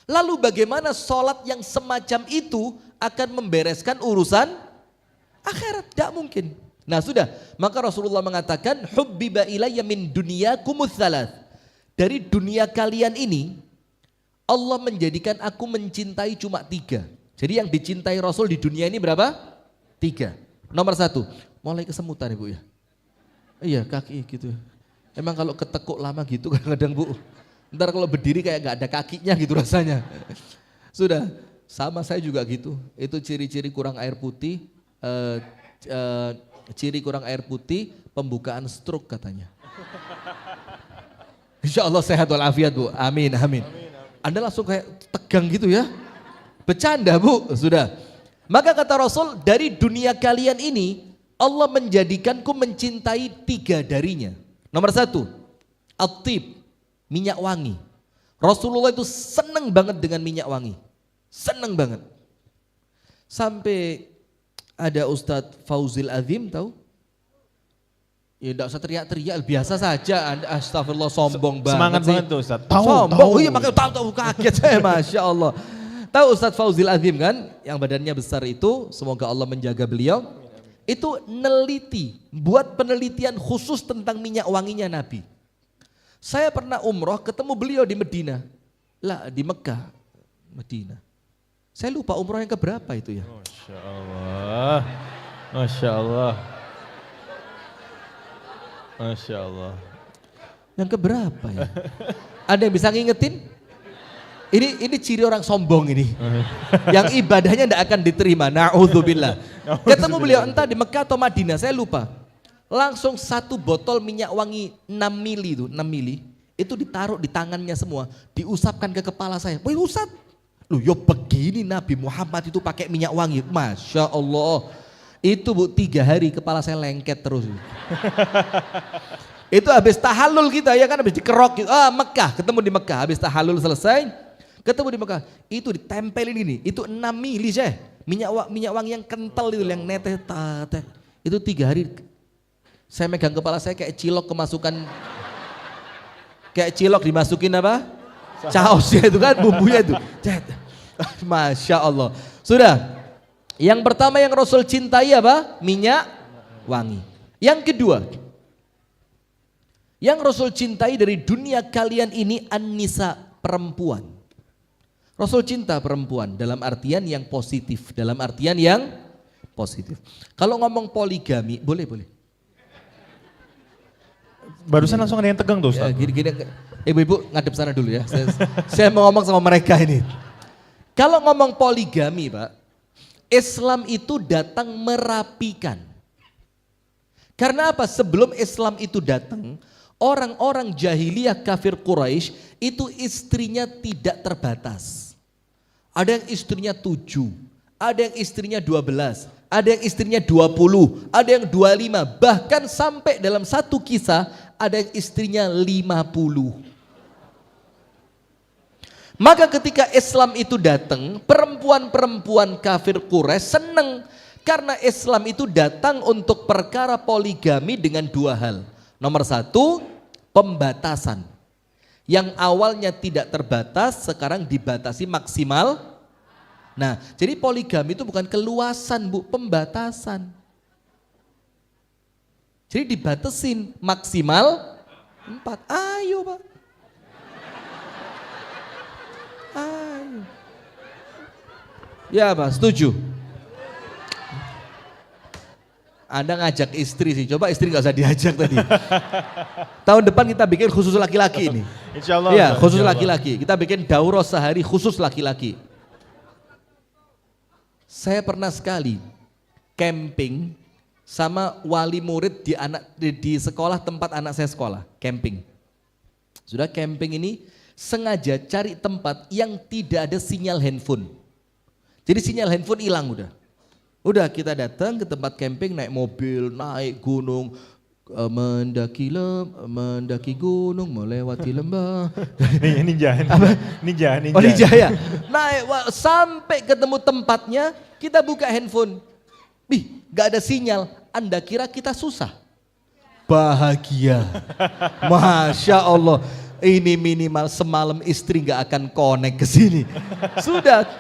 lalu bagaimana sholat yang semacam itu akan membereskan urusan akhirat? Tidak mungkin. Nah sudah, maka Rasulullah mengatakan hubbiba ilayya min dunyakumut thalath. Dari dunia kalian ini Allah menjadikan aku mencintai cuma 3. Jadi yang dicintai Rasul di dunia ini berapa? 3. Nomor 1, mulai kesemutan Ibu ya. Iya kaki gitu. Emang kalau ketekuk lama gitu kadang-kadang Bu. Ntar kalau berdiri kayak gak ada kakinya gitu rasanya. Sudah. Sama saya juga gitu, itu ciri-ciri kurang air putih, ciri kurang air putih, pembukaan stroke katanya. Insya Allah sehat walafiat Bu, amin, amin. Anda langsung kayak tegang gitu ya, bercanda Bu, sudah. Maka kata Rasul, dari dunia kalian ini, Allah menjadikanku mencintai 3 darinya. Nomor 1, at-tib, minyak wangi. Rasulullah itu senang banget dengan minyak wangi. Senang banget. Sampai ada Ustadz Fauzil Azim tahu? Ya enggak usah teriak-teriak, biasa saja. Astagfirullah, sombong banget. Semangat sih. banget tuh Ustadz. Sombong, oh iya makanya tahu kaget saya, Masya Allah. Tahu Ustadz Fauzil Azim kan, yang badannya besar itu, semoga Allah menjaga beliau. itu neliti, buat penelitian khusus tentang minyak wanginya Nabi. Saya pernah umroh ketemu beliau di Medina. Lah di Mekah, Medina. Saya lupa umroh yang keberapa itu ya. Masya Allah. Masya Allah. Masya Allah. Yang keberapa ya? Ada yang bisa ngingetin? Ini ciri orang sombong ini. Yang ibadahnya tidak akan diterima. Na'udzubillah. Ketemu beliau entah di Mekah atau Madinah, saya lupa. Langsung 1 botol minyak wangi 6 mili itu, 6 mili. Itu ditaruh di tangannya semua. Diusapkan ke kepala saya. Wih usap. Loh yo begini Nabi Muhammad itu pakai minyak wangi. Masya Allah. Itu Bu 3 hari kepala saya lengket terus. Itu habis tahallul kita ya kan, habis dikerok gitu. Mekah, ketemu di Mekah. Habis tahallul selesai, ketemu di Mekah. Itu ditempelin ini, itu 6 mili saya. Minyak wangi yang kental itu, yang neteh. Itu 3 hari. Saya megang kepala saya kayak cilok kemasukan, kayak cilok dimasukin apa? Caosnya itu kan, bumbunya itu. Masya Allah. Sudah, yang pertama yang Rasul cintai apa? Minyak wangi. Yang kedua, yang Rasul cintai dari dunia kalian ini an-nisa, perempuan. Rasul cinta perempuan dalam artian yang positif, dalam artian yang positif. Kalau ngomong poligami, boleh. Barusan langsung ada yang tegang tuh Ustaz. Ya, gini, ibu-ibu ngadep sana dulu ya. Saya mau ngomong sama mereka ini. Kalau ngomong poligami Pak, Islam itu datang merapikan. Karena apa? Sebelum Islam itu datang, orang-orang jahiliyah kafir Quraisy itu istrinya tidak terbatas. Ada yang istrinya 7, ada yang istrinya 12, ada yang istrinya 20, ada yang 25, bahkan sampai dalam satu kisah ada yang istrinya 50. Maka ketika Islam itu datang, perempuan-perempuan kafir Quraisy senang karena Islam itu datang untuk perkara poligami dengan 2 hal. Nomor 1, pembatasan. Yang awalnya tidak terbatas, sekarang dibatasi maksimal. Nah, jadi poligami itu bukan keluasan Bu, pembatasan. Jadi dibatasin maksimal 4. Ayo Pak. Ayo. Ya Pak, setuju. Anda ngajak istri sih, coba istri nggak usah diajak tadi. Tahun depan kita bikin khusus laki-laki ini. Insya Allah. Iya, khusus laki-laki. Kita bikin daurah sehari khusus laki-laki. Saya pernah sekali camping sama wali murid di sekolah tempat anak saya sekolah, camping. Sudah camping ini sengaja cari tempat yang tidak ada sinyal handphone. Jadi sinyal handphone hilang udah. Udah kita datang ke tempat camping, naik mobil, naik gunung, mendaki gunung, melewati lembah. Ninja. Oh ninja ya. Naik sampai ketemu tempatnya, kita buka handphone. Gak ada sinyal. Anda kira kita susah? Bahagia. Masya Allah. Ini minimal semalam istri gak akan connect ke sini. Sudah.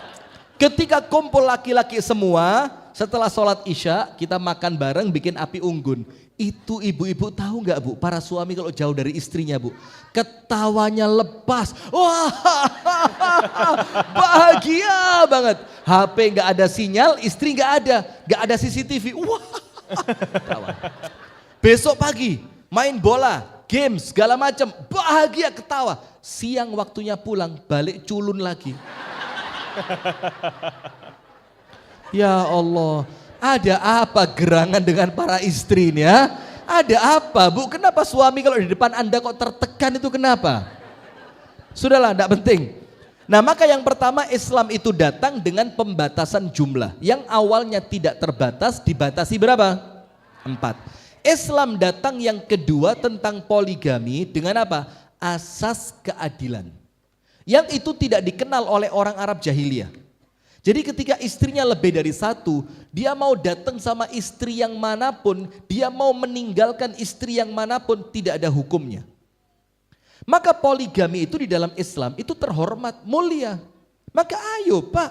Ketika kumpul laki-laki semua, setelah sholat isya kita makan bareng bikin api unggun. Itu ibu-ibu tahu nggak Bu, para suami kalau jauh dari istrinya Bu, ketawanya lepas. Wah, bahagia banget. HP nggak ada sinyal, istri nggak ada CCTV. Wah, tawa. Besok pagi main bola, game segala macam, bahagia ketawa. Siang waktunya pulang, balik culun lagi. Ya Allah, ada apa gerangan dengan para istri ini ya? Ada apa Bu? Kenapa suami kalau di depan Anda kok tertekan itu kenapa? Sudahlah, tidak penting. Nah maka yang pertama Islam itu datang dengan pembatasan jumlah. Yang awalnya tidak terbatas dibatasi berapa? 4. Islam datang yang kedua tentang poligami dengan apa? Asas keadilan. Yang itu tidak dikenal oleh orang Arab jahiliyah. Jadi ketika istrinya lebih dari 1, dia mau datang sama istri yang manapun, dia mau meninggalkan istri yang manapun, tidak ada hukumnya. Maka poligami itu di dalam Islam itu terhormat, mulia. Maka ayo Pak.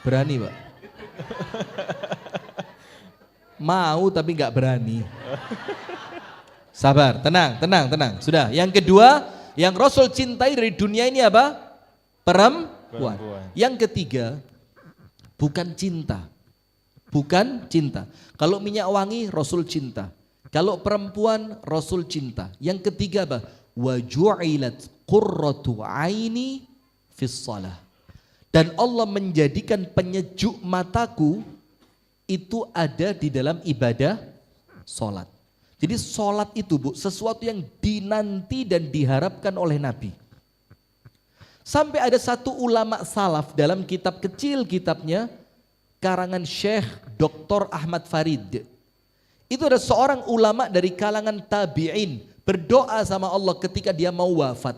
Berani Pak. Mau tapi nggak berani. Sabar, tenang. Sudah. Yang kedua, yang Rasul cintai dari dunia ini apa? Perempuan. Yang ketiga, bukan cinta. Bukan cinta. Kalau minyak wangi, Rasul cinta. Kalau perempuan, Rasul cinta. Yang ketiga apa? Wa ju'ilat qurratu aini fis shalah. Dan Allah menjadikan penyejuk mataku itu ada di dalam ibadah sholat. Jadi sholat itu Bu, sesuatu yang dinanti dan diharapkan oleh Nabi. Sampai ada satu ulama salaf dalam kitab kecil kitabnya, karangan Syekh Dr. Ahmad Farid. Itu ada seorang ulama dari kalangan tabi'in, berdoa sama Allah ketika dia mau wafat.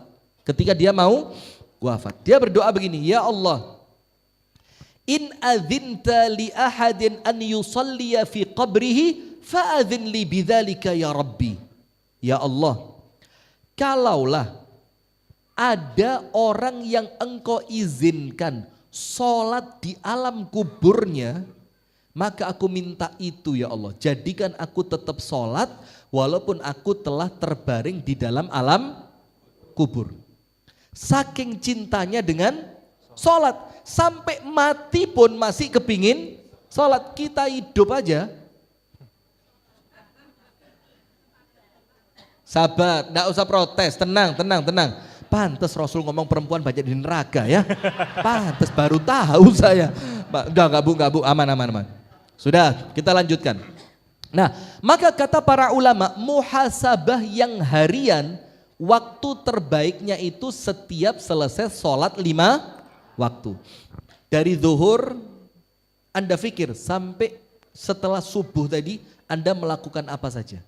Dia berdoa begini, ya Allah, in adzinta li ahadin an yusalliya fi qabrihi fa'adzin li bidzalika ya Rabbi. Ya Allah, kalaulah ada orang yang engkau izinkan sholat di alam kuburnya, maka aku minta itu ya Allah. Jadikan aku tetap sholat walaupun aku telah terbaring di dalam alam kubur. Saking cintanya dengan sholat, sampai mati pun masih kepingin sholat. Kita hidup aja. Sabar, enggak usah protes, tenang. Pantes Rasul ngomong perempuan banyak di neraka ya. Pantes, baru tahu saya. Enggak Bu, aman. Sudah, kita lanjutkan. Nah, maka kata para ulama, muhasabah yang harian, waktu terbaiknya itu setiap selesai sholat 5 waktu. Dari zuhur, Anda pikir sampai setelah subuh tadi, Anda melakukan apa saja.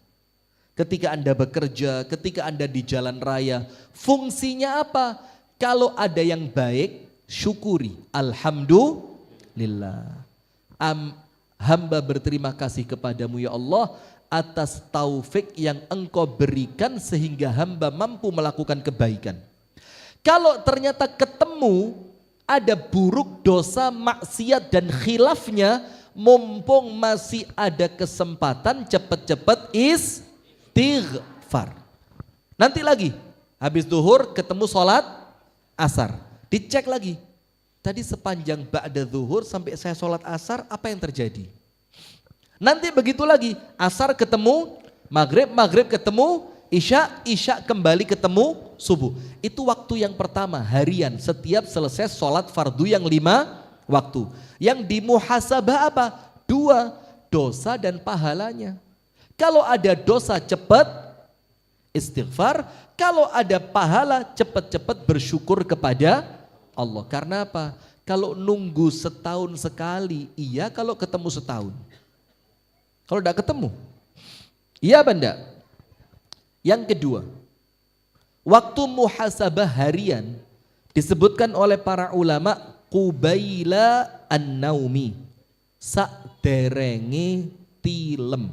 Ketika Anda bekerja, ketika Anda di jalan raya, fungsinya apa? Kalau ada yang baik, syukuri. Alhamdulillah. Hamba berterima kasih kepadamu ya Allah atas taufik yang engkau berikan sehingga hamba mampu melakukan kebaikan. Kalau ternyata ketemu ada buruk, dosa, maksiat dan khilafnya, mumpung masih ada kesempatan, cepat-cepat istighfar. Nanti lagi habis zuhur ketemu sholat asar, dicek lagi. Tadi sepanjang ba'da zuhur sampai saya sholat asar, apa yang terjadi? Nanti begitu lagi, asar ketemu maghrib, maghrib ketemu isya kembali ketemu subuh. Itu waktu yang pertama harian, setiap selesai sholat fardu yang 5 waktu. Yang dimuhasabah apa? 2, dosa dan pahalanya. Kalau ada dosa cepat istighfar, kalau ada pahala cepat-cepat bersyukur kepada Allah. Karena apa? Kalau nunggu setahun sekali, iya. Kalau ketemu setahun. Kalau tidak ketemu, iya benda. Yang kedua, waktu muhasabah harian disebutkan oleh para ulama qubaila an-naumi, saderenge tilem.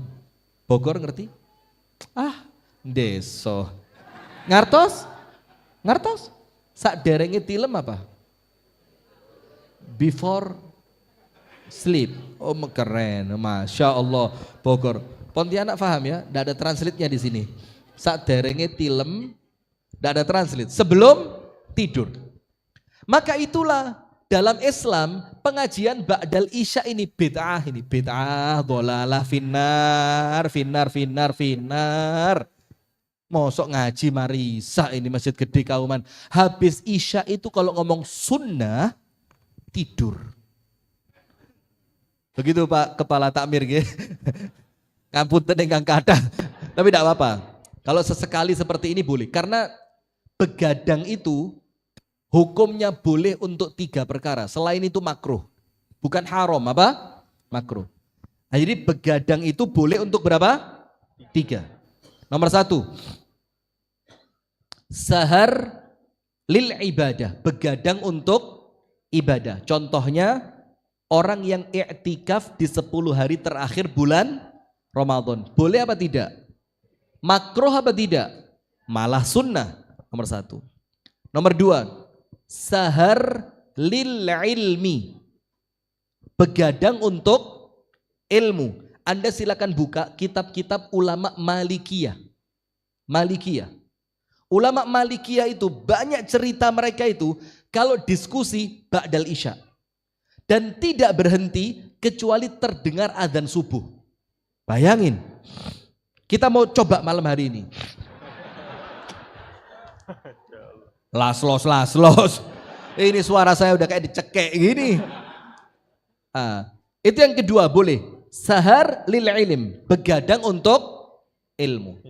Bogor ngerti? Deso. Ngartos? Saderenge tilem apa? Before sleep. Oh keren, Masya Allah. Bogor, Pontianak paham ya? Tidak ada translate-nya di sini. Saderenge tilem, tidak ada translate. Sebelum tidur. Maka itulah dalam Islam pengajian ba'dal isya ini bid'ah, dhalalah, finnar. Mosok ngaji marisa ini masjid gede kauman. Habis isya itu kalau ngomong sunnah tidur. Begitu Pak Kepala Takmir nggih. Ngapunten ingkang kathah. Tapi tidak apa-apa. Kalau sesekali seperti ini boleh. Karena begadang itu hukumnya boleh untuk 3 perkara. Selain itu makruh. Bukan haram apa? Makruh. Nah, jadi begadang itu boleh untuk berapa? 3. Nomor 1. Sahar lil ibadah. Begadang untuk ibadah. Contohnya orang yang i'tikaf di 10 hari terakhir bulan Ramadan. Boleh apa tidak? Makruh apa tidak? Malah sunnah. Nomor 1. Nomor 2. Sahar lil ilmi. begadang untuk ilmu. Anda silakan buka kitab-kitab ulama Malikiyah. Malikiyah. Ulama Malikiyah itu banyak cerita mereka itu kalau diskusi ba'dal isya. Dan tidak berhenti kecuali terdengar adzan subuh. Bayangin. Kita mau coba malam hari ini. Las-los. Ini suara saya udah kayak dicekek gini. Itu yang kedua boleh. Sahar lil ilm, begadang untuk ilmu.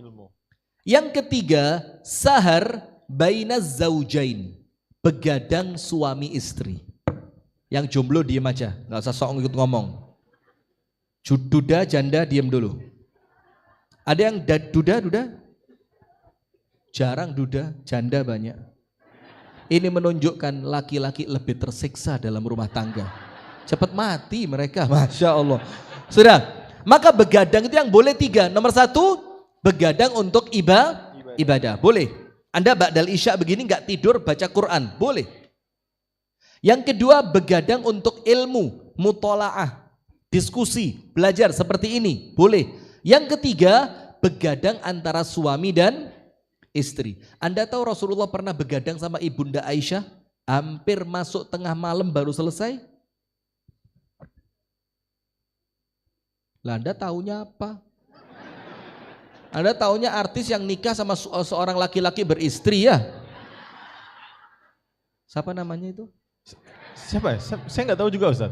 Yang ketiga, sahar bainaz zaujain, begadang suami istri. Yang jomblo diem aja, nggak usah sok ngikut ngomong. Duda janda diem dulu. Ada yang duda? Jarang duda, janda banyak. Ini menunjukkan laki-laki lebih tersiksa dalam rumah tangga. Cepat mati mereka, Masya Allah. Sudah, maka begadang itu yang boleh 3. Nomor 1, begadang untuk ibadah. Boleh. Anda ba'dal isya begini nggak tidur baca Quran, boleh. Yang kedua, begadang untuk ilmu, mutola'ah, diskusi, belajar seperti ini, boleh. Yang ketiga, begadang antara suami dan istri. Anda tahu Rasulullah pernah begadang sama Ibunda Aisyah, hampir masuk tengah malam baru selesai. Lah Anda taunya apa? Anda taunya artis yang nikah sama seorang laki-laki beristri ya? Siapa namanya itu? Siapa ya? Saya nggak tahu juga Ustaz.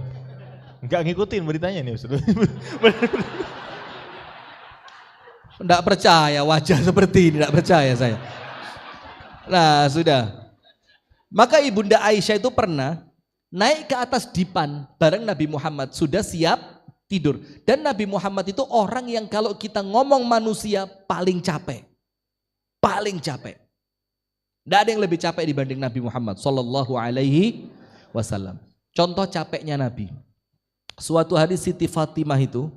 Nggak ngikutin beritanya nih Ustaz. Nggak percaya wajah seperti ini, nggak percaya saya. Nah sudah. Maka Ibunda Aisyah itu pernah naik ke atas dipan bareng Nabi Muhammad, sudah siap tidur. Dan Nabi Muhammad itu orang yang kalau kita ngomong manusia paling capek. Paling capek. Tidak ada yang lebih capek dibanding Nabi Muhammad Sallallahu Alaihi Wasallam. Contoh capeknya Nabi. Suatu hari Siti Fatimah itu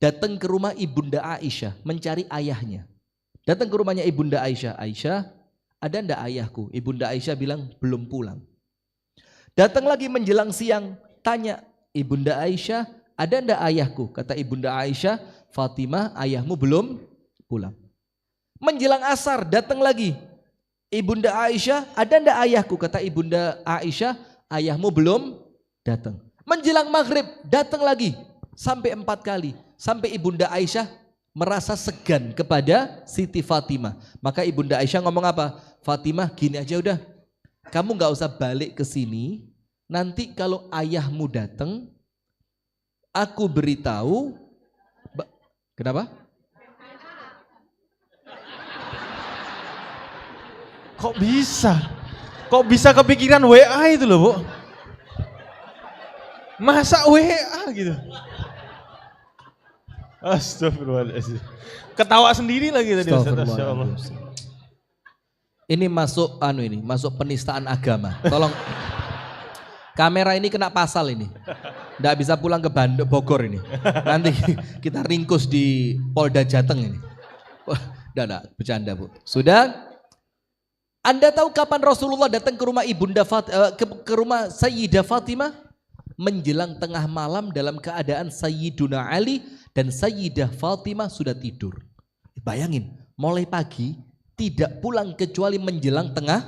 datang ke rumah Ibunda Aisyah mencari ayahnya. Datang ke rumahnya Ibunda Aisyah. Aisyah, ada ndak ayahku? Ibunda Aisyah bilang belum pulang. Datang lagi menjelang siang, tanya Ibunda Aisyah, ada ndak ayahku? Kata Ibunda Aisyah, Fatimah, ayahmu belum pulang. Menjelang asar datang lagi. Ibunda Aisyah, ada ndak ayahku? Kata Ibunda Aisyah, ayahmu belum datang. Menjelang maghrib datang lagi sampai 4 kali. Sampai Ibunda Aisyah merasa segan kepada Siti Fatimah. Maka Ibunda Aisyah ngomong apa? Fatimah gini aja udah, kamu gak usah balik ke sini. Nanti kalau ayahmu datang, aku beritahu. Kenapa? Kok bisa? Kok bisa kepikiran WA itu loh Bu? Masa WA gitu? Astagfirullahaladzim. Ketawa sendiri lagi tadi Ustaz. Masya Allah. Ini masuk masuk penistaan agama. Tolong kamera ini kena pasal ini. Nggak bisa pulang ke Bogor ini. Nanti kita ringkus di Polda Jateng ini. Udah, bercanda Bu. Sudah? Anda tahu kapan Rasulullah datang ke rumah ke rumah Sayyidah Fatimah? Menjelang tengah malam dalam keadaan Sayyiduna Ali dan Sayyidah Fatimah sudah tidur. Bayangin, mulai pagi tidak pulang kecuali menjelang tengah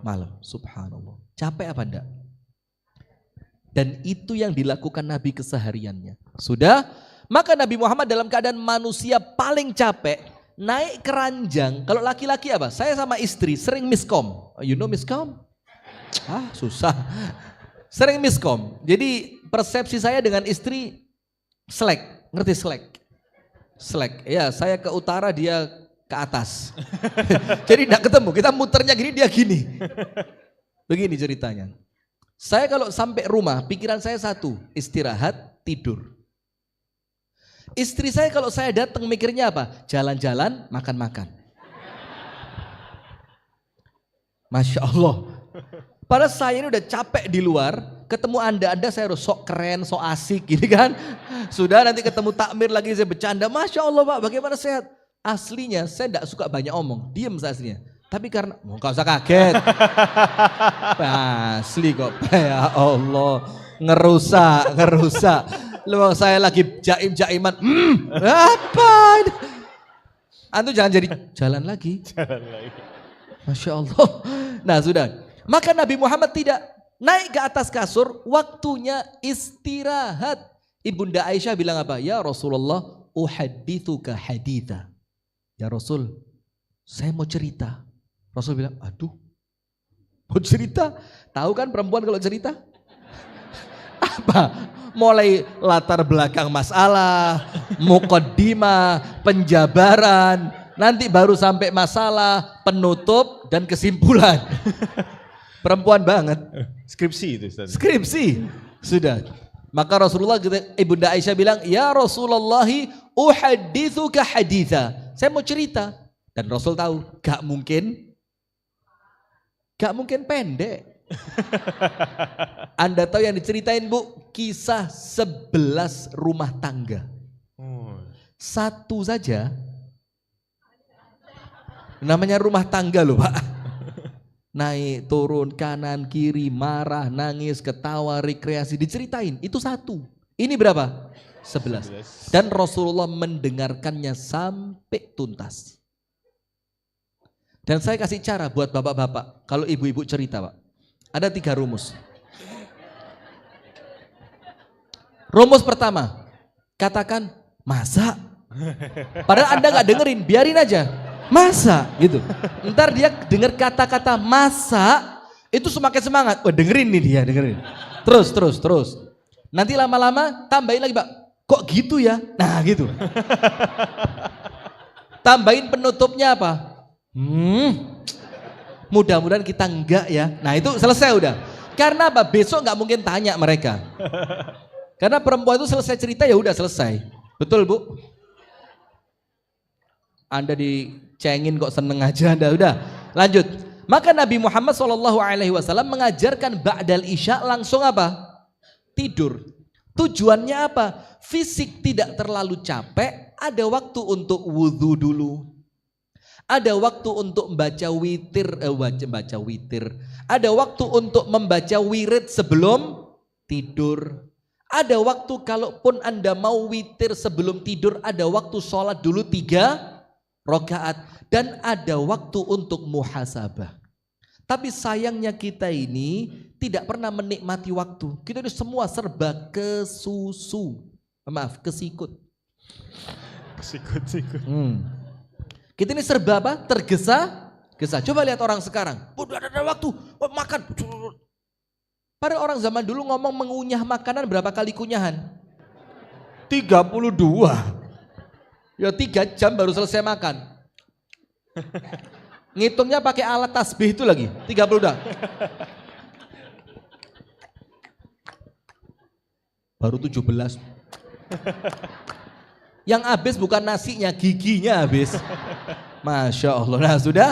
malam. Subhanallah. Capek apa enggak? Dan itu yang dilakukan Nabi kesehariannya. Sudah? Maka Nabi Muhammad dalam keadaan manusia paling capek, naik keranjang. Kalau laki-laki apa? Saya sama istri sering miskom. You know miskom? Susah. Sering miskom. Jadi persepsi saya dengan istri slack. Ngerti slack? Slack. Ya, saya ke utara, dia ke atas. Jadi tidak ketemu. Kita muternya gini, dia gini. Begini ceritanya. Saya kalau sampai rumah, pikiran saya satu, istirahat, tidur. Istri saya kalau saya datang mikirnya apa? Jalan-jalan, makan-makan. Masya Allah. Padahal saya ini udah capek di luar, ketemu anda saya harus sok keren, sok asik gini kan. Sudah nanti ketemu takmir lagi saya bercanda, Masya Allah Pak bagaimana sehat? Aslinya saya tidak suka banyak omong, diem aslinya. Tapi karena, gak usah kaget. Asli kok, ya Allah. Ngerusak. Lu saya lagi jaim-jaiman. Apa ini? Antum jangan jadi jalan lagi. Masya Allah. Nah sudah. Maka Nabi Muhammad tidak naik ke atas kasur, waktunya istirahat. Ibunda Aisyah bilang apa? Ya Rasulullah, uhadithuka haditha. Ya Rasul, saya mau cerita. Rasul bilang, aduh, mau cerita? Tahu kan perempuan kalau cerita? Apa? Mulai latar belakang masalah, muqaddimah, penjabaran, nanti baru sampai masalah, penutup dan kesimpulan. Perempuan banget. Skripsi itu Ustaz. Skripsi. Sudah. Maka Rasulullah, Ibunda Aisyah bilang, ya Rasulullahi uhadithuka haditha. Saya mau cerita. Dan Rasul tahu, gak mungkin pendek. Anda tahu yang diceritain Bu, kisah 11 rumah tangga. Satu saja, namanya rumah tangga loh Pak. Naik, turun, kanan, kiri, marah, nangis, ketawa, rekreasi, diceritain. Itu satu. Ini berapa? 11. Dan Rasulullah mendengarkannya sampai tuntas. Dan saya kasih cara buat bapak-bapak. Kalau ibu-ibu cerita Pak. Ada 3 rumus. Rumus pertama. Katakan, masa? Padahal Anda gak dengerin, biarin aja. Masa gitu. Ntar dia dengar kata-kata masa, itu semakin semangat. Wah dengerin nih dia, dengerin. Terus. Nanti lama-lama tambahin lagi Pak. Kok gitu ya? Nah gitu. Tambahin penutupnya apa? Mudah-mudahan kita enggak ya. Nah itu selesai udah. Karena apa? Besok nggak mungkin tanya mereka. Karena perempuan itu selesai cerita ya udah selesai. Betul Bu? Anda dicengin kok seneng aja Anda. Udah lanjut. Maka Nabi Muhammad SAW mengajarkan ba'dal isya langsung apa? Tidur. Tujuannya apa? Fisik tidak terlalu capek. Ada waktu untuk wudhu dulu. Ada waktu untuk membaca witir. Ada waktu untuk membaca wirid sebelum tidur. Ada waktu kalaupun Anda mau witir sebelum tidur. Ada waktu sholat dulu 3 rakaat. Dan ada waktu untuk muhasabah. Tapi sayangnya kita ini tidak pernah menikmati waktu. Kita ini semua serba kesikut. Kesikut. Kita ini serba apa? Tergesa-gesa. Coba lihat orang sekarang. Udah ada waktu, makan. Pada orang zaman dulu ngomong mengunyah makanan berapa kali kunyahan? 32. Ya 3 jam baru selesai makan. Ngitungnya pakai alat tasbih itu lagi. 30 dah. Baru 17. Yang habis bukan nasinya, giginya habis. Masya Allah. Nah sudah.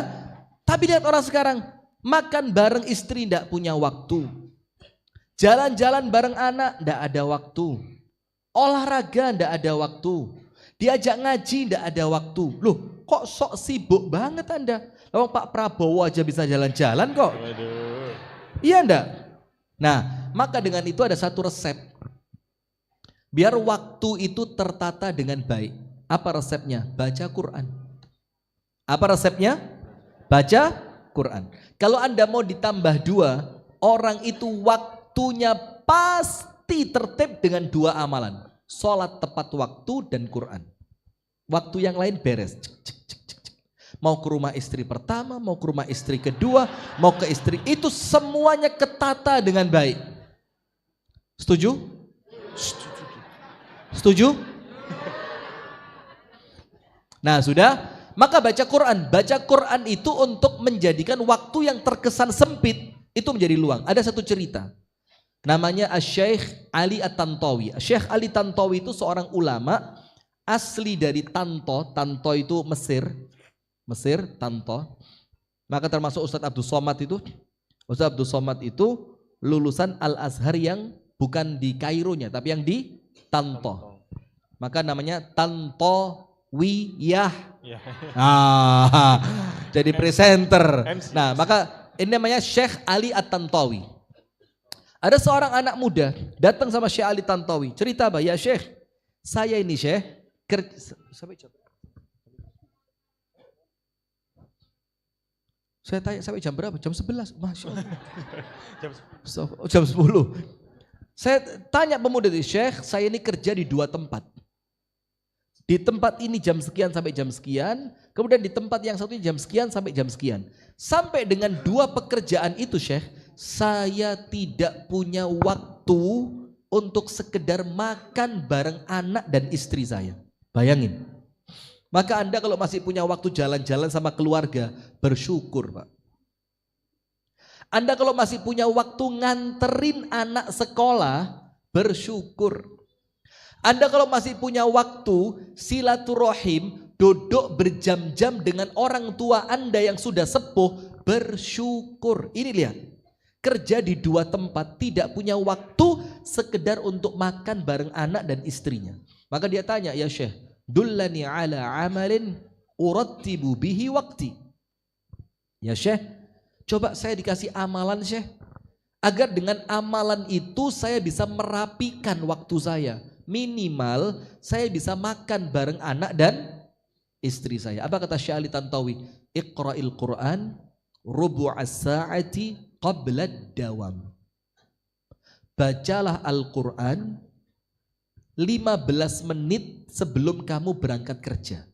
Tapi lihat orang sekarang. Makan bareng istri tidak punya waktu. Jalan-jalan bareng anak tidak ada waktu. Olahraga tidak ada waktu. Diajak ngaji tidak ada waktu. Loh kok sok sibuk banget Anda? Loh, Pak Prabowo aja bisa jalan-jalan kok. Iya enggak? Nah maka dengan itu ada satu resep. Biar waktu itu tertata dengan baik. Apa resepnya? Baca Quran. Apa resepnya? Baca Quran. Kalau Anda mau ditambah 2, orang itu waktunya pasti tertib dengan 2 amalan. Sholat tepat waktu dan Quran. Waktu yang lain beres. Mau ke rumah istri pertama, mau ke rumah istri kedua, mau ke istri itu semuanya ketata dengan baik. Setuju? Setuju? Nah sudah, maka baca Quran. Baca Quran itu untuk menjadikan waktu yang terkesan sempit itu menjadi luang. Ada satu cerita. Namanya Syekh Ali At-Tantawi. Syekh Ali Tantawi itu seorang ulama asli dari Tanto. Tanto itu Mesir, Tanto. Maka termasuk Ustadz Abdul Somad itu. Ustadz Abdul Somad itu lulusan Al-Azhar yang bukan di Kaironya, tapi yang di Tanto. Maka namanya Tantowiyah. Jadi presenter. Nah maka ini namanya Syekh Ali At-Tantawi. Ada seorang anak muda datang sama Syekh Ali Tantawi. Cerita apa? Ya Syekh, saya ini Syekh. Sampai jam. Saya tanya sampai jam berapa? Jam 11. Masya Allah. Jam 10. Saya tanya pemuda itu, Syekh, saya ini kerja di 2 tempat. Di tempat ini jam sekian sampai jam sekian, kemudian di tempat yang satu jam sekian sampai jam sekian. Sampai dengan 2 pekerjaan itu Syekh, saya tidak punya waktu untuk sekedar makan bareng anak dan istri saya. Bayangin. Maka Anda kalau masih punya waktu jalan-jalan sama keluarga, bersyukur Pak. Anda kalau masih punya waktu nganterin anak sekolah, bersyukur. Anda kalau masih punya waktu silaturahim, duduk berjam-jam dengan orang tua Anda yang sudah sepuh, bersyukur. Ini lihat, kerja di 2 tempat, tidak punya waktu sekedar untuk makan bareng anak dan istrinya. Maka dia tanya, ya Syekh, dullani ala amalin urattibu bihi waqti. Ya Syekh, coba saya dikasih amalan Syekh, agar dengan amalan itu saya bisa merapikan waktu saya. Minimal saya bisa makan bareng anak dan istri saya. Apa kata Syekh Ali Tantawi? Iqra'il Qur'an rubu'as sa'ati qabla dawam. Bacalah Al-Quran 15 menit sebelum kamu berangkat kerja.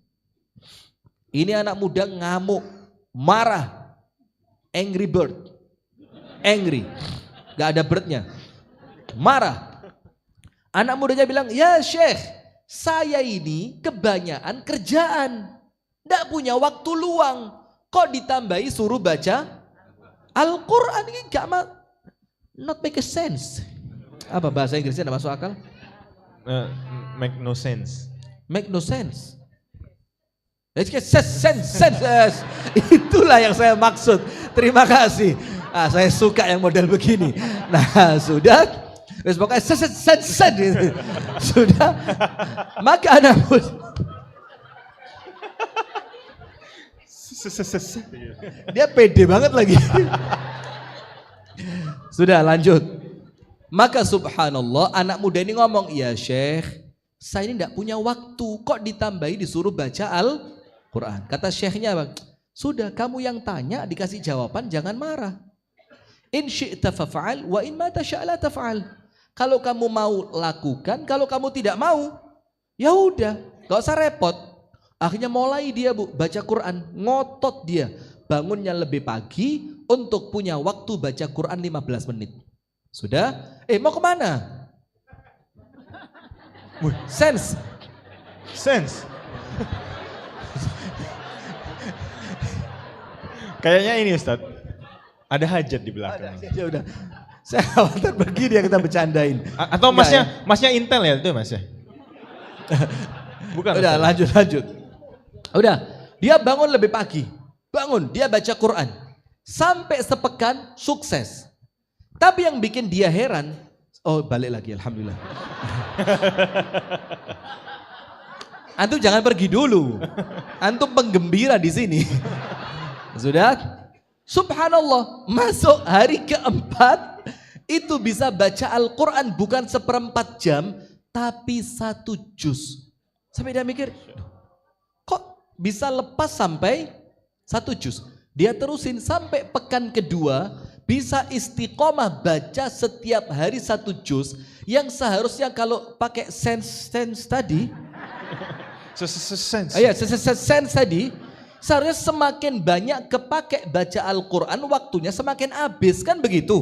Ini anak muda ngamuk, marah, angry bird, angry, gak ada birdnya, marah. Anak mudanya bilang, ya Syekh, saya ini kebanyakan kerjaan, gak punya waktu luang, kok ditambahi suruh baca Al-Quran, ini gak not make a sense. Apa bahasa Inggrisnya gak masuk akal? Make no sense. Make no sense. Sense. Itulah yang saya maksud. Terima kasih. Saya suka yang model begini. Nah sudah. Pokoknya sense. Sudah. Maka anak muda. Dia pede banget lagi. Sudah lanjut. Maka subhanallah anak muda ini ngomong, ya Syekh, saya ini tidak punya waktu, kok ditambahi disuruh baca Al-Quran. Kata Syekhnya, sudah kamu yang tanya dikasih jawaban, jangan marah. In syi'ta fafa'al wa in ma tasha'la tafa'al. Kalau kamu mau lakukan, kalau kamu tidak mau, ya udah, gak usah repot. Akhirnya mulai dia baca Quran, ngotot dia. Bangunnya lebih pagi untuk punya waktu baca Quran 15 menit. Sudah? Mau kemana? Sense. Kayaknya ini Ustadz, ada hajat di belakang. Ya udah. Saya khawatir begini yang kita bercandain. Atau masnya Intel ya itu mas ya? Bukan. Udah lanjut. Udah, dia bangun lebih pagi. Bangun, dia baca Quran. Sampai sepekan sukses. Tapi yang bikin dia heran, balik lagi alhamdulillah. Antum jangan pergi dulu. Antum penggembira di sini. Sudah? Subhanallah, masuk hari keempat itu bisa baca Al-Quran bukan 1/4 jam, tapi 1 juz. Sampai dia mikir, kok bisa lepas sampai 1 juz? Dia terusin sampai pekan kedua, bisa istiqomah baca setiap hari 1 juz, yang seharusnya kalau pakai sense tadi, sense tadi, seharusnya semakin banyak kepake baca Al-Quran, waktunya semakin habis, kan begitu?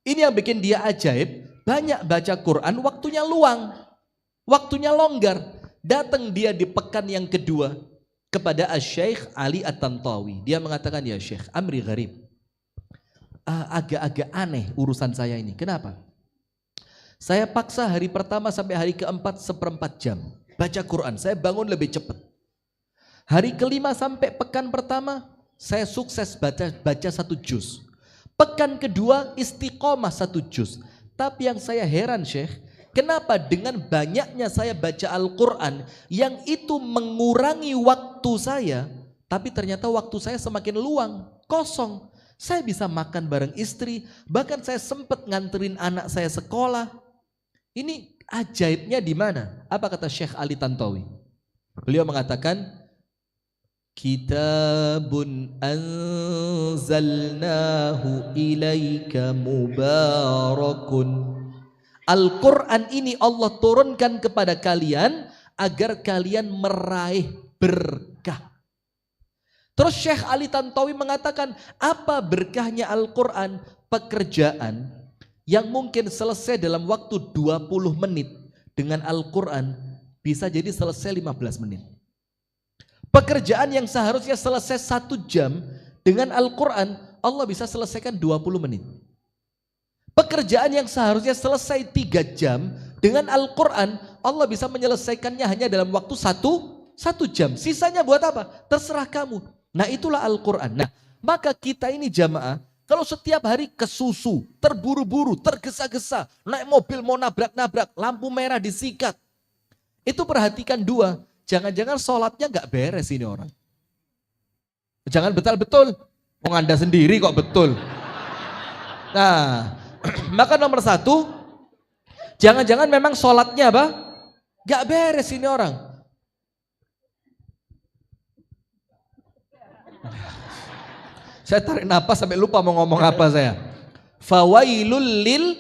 Ini yang bikin dia ajaib, banyak baca Quran, waktunya luang, waktunya longgar. Datang dia di pekan yang kedua kepada Syekh Ali At-Tantawi. Dia mengatakan, ya Syekh, amri gharib. Agak-agak aneh urusan saya ini. Kenapa? Saya paksa hari pertama sampai hari keempat 1/4 jam. Baca Quran, saya bangun lebih cepat. Hari kelima sampai pekan pertama, saya sukses baca 1 juz. Pekan kedua istiqomah 1 juz. Tapi yang saya heran Syekh, kenapa dengan banyaknya saya baca Al-Quran yang itu mengurangi waktu saya, tapi ternyata waktu saya semakin luang, kosong. Saya bisa makan bareng istri, bahkan saya sempat nganterin anak saya sekolah. Ini ajaibnya di mana? Apa kata Syekh Ali Tantawi? Beliau mengatakan, Kitabun anzalnahu ilaika mubarakun. Al-Quran ini Allah turunkan kepada kalian agar kalian meraih berkah. Terus Syekh Ali Tantawi mengatakan, apa berkahnya Al-Quran? Pekerjaan yang mungkin selesai dalam waktu 20 menit dengan Al-Quran bisa jadi selesai 15 menit. Pekerjaan yang seharusnya selesai 1 jam dengan Al-Quran, Allah bisa selesaikan 20 menit. Pekerjaan yang seharusnya selesai 3 jam dengan Al-Quran, Allah bisa menyelesaikannya hanya dalam waktu 1 jam. Sisanya buat apa? Terserah kamu. Nah itulah Al-Quran. Nah maka kita ini jamaah, kalau setiap hari kesusu, terburu-buru, tergesa-gesa, naik mobil mau nabrak-nabrak, lampu merah disikat. Itu perhatikan 2, jangan-jangan sholatnya gak beres ini orang. Jangan betul-betul, mau Anda sendiri kok betul. Nah, maka nomor 1, jangan-jangan memang sholatnya apa? Gak beres ini orang. Saya tarik napas sampai lupa mau ngomong apa saya. Fawailul lil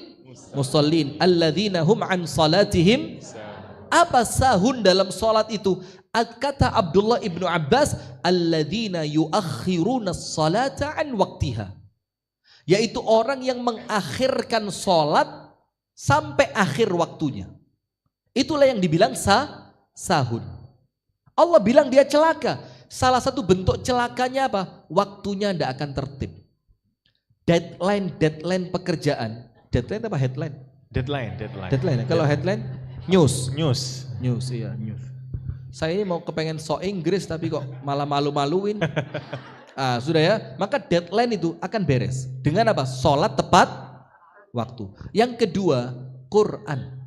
musallin alladzina hum an salatihim. Apa sahun dalam sholat itu? Kata Abdullah ibnu Abbas, alladzina yuakhiruna salata an waktiha. Yaitu orang yang mengakhirkan sholat sampai akhir waktunya. Itulah yang dibilang sahun. Allah bilang dia celaka. Salah satu bentuk celakanya apa? Waktunya tidak akan tertib. Deadline pekerjaan. Deadline apa headline? Deadline. Kalau headline news. Iya, news. Saya ini mau kepengen Inggris tapi kok malah malu-maluin. Sudah ya, maka deadline itu akan beres. Dengan apa? Sholat tepat waktu. Yang kedua, Quran.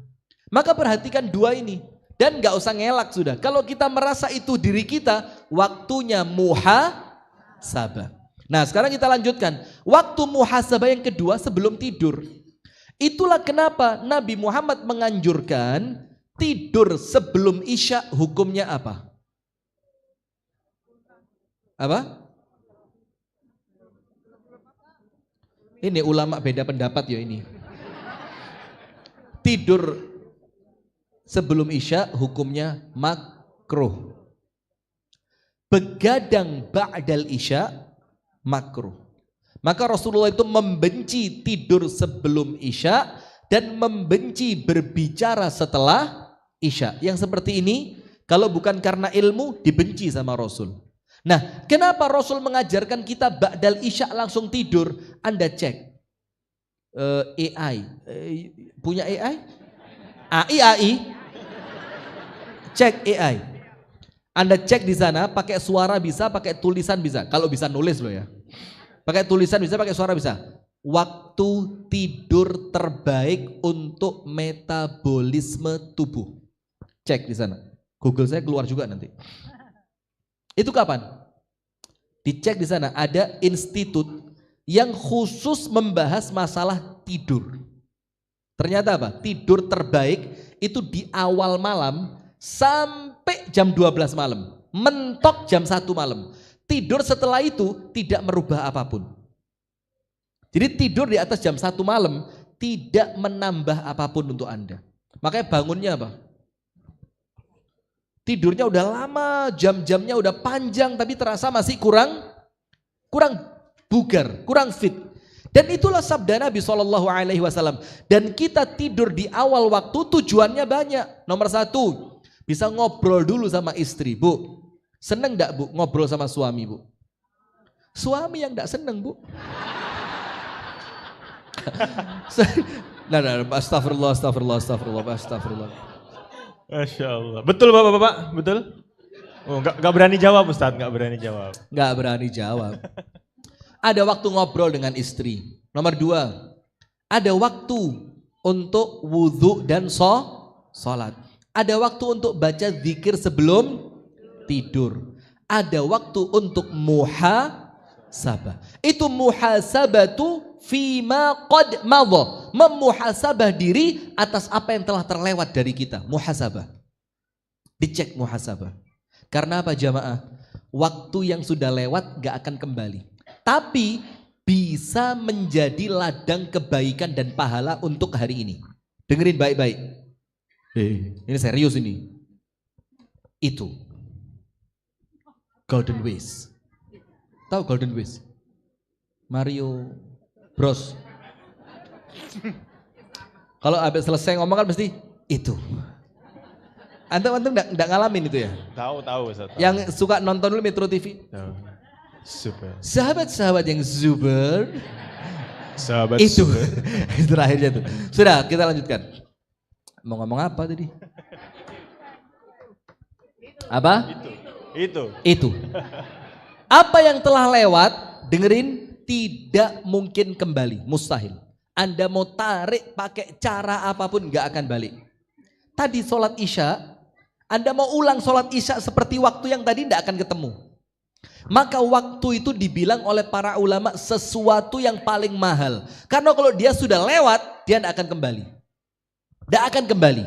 Maka perhatikan 2 ini. Dan gak usah ngelak sudah. Kalau kita merasa itu diri kita, waktunya muhasabah. Nah sekarang kita lanjutkan. Waktu muhasabah yang kedua sebelum tidur. Itulah kenapa Nabi Muhammad menganjurkan tidur sebelum Isya hukumnya apa? Apa? Ini ulama beda pendapat ya ini. Tidur sebelum Isya hukumnya makruh. Begadang ba'dal Isya makruh. Maka Rasulullah itu membenci tidur sebelum Isya dan membenci berbicara setelah Isya. Yang seperti ini kalau bukan karena ilmu dibenci sama Rasul. Nah, kenapa Rasul mengajarkan kita ba'dal Isya langsung tidur? Anda cek AI. Punya AI? AI. Cek AI. Anda cek di sana, pakai suara bisa, pakai tulisan bisa. Kalau bisa nulis loh ya. Pakai tulisan bisa, pakai suara bisa. Waktu tidur terbaik untuk metabolisme tubuh. Cek di sana. Google saya keluar juga nanti. Itu kapan? Dicek di sana, ada institut yang khusus membahas masalah tidur. Ternyata apa? Tidur terbaik itu di awal malam sampai jam 12 malam. Mentok jam 1 malam. Tidur setelah itu tidak merubah apapun. Jadi tidur di atas jam 1 malam tidak menambah apapun untuk Anda. Makanya bangunnya apa? Tidurnya udah lama, jam-jamnya udah panjang tapi terasa masih kurang bugar, kurang fit. Dan itulah sabda Nabi SAW. Dan kita tidur di awal waktu tujuannya banyak. Nomor 1, bisa ngobrol dulu sama istri. Bu, seneng gak bu ngobrol sama suami bu? Suami yang gak seneng bu. Nah, astagfirullah. Masya Allah. Betul bapak-bapak? Betul? Oh, gak berani jawab Ustadz, gak berani jawab. Gak berani jawab. Ada waktu ngobrol dengan istri. Nomor 2, ada waktu untuk wudhu dan sholat. Ada waktu untuk baca zikir sebelum tidur. Ada waktu untuk Itu muhasabatu fima qad madha. Memuhasabah diri atas apa yang telah terlewat dari kita. Muhasabah. Dicek muhasabah. Karena apa jamaah? Waktu yang sudah lewat gak akan kembali. Tapi bisa menjadi ladang kebaikan dan pahala untuk hari ini. Dengerin baik-baik. Ini serius ini. Itu. Golden Wish. Tahu Golden Wish? Mario Bros. Kalau habis selesai ngomong kan mesti itu. Antum enggak ngalamin itu ya? Tahu Ustaz. Yang suka nonton dulu Metro TV? Tahu. Super. Sahabat-sahabat yang super. Sahabat itu. super. Terakhirnya tuh. Sudah, kita lanjutkan. Mau ngomong apa tadi? Apa? Itu. Apa yang telah lewat, dengerin, tidak mungkin kembali, mustahil. Anda mau tarik pakai cara apapun gak akan balik. Tadi sholat isya, Anda mau ulang sholat isya seperti waktu yang tadi gak akan ketemu. Maka waktu itu dibilang oleh para ulama sesuatu yang paling mahal. Karena kalau dia sudah lewat, dia gak akan kembali. Gak akan kembali.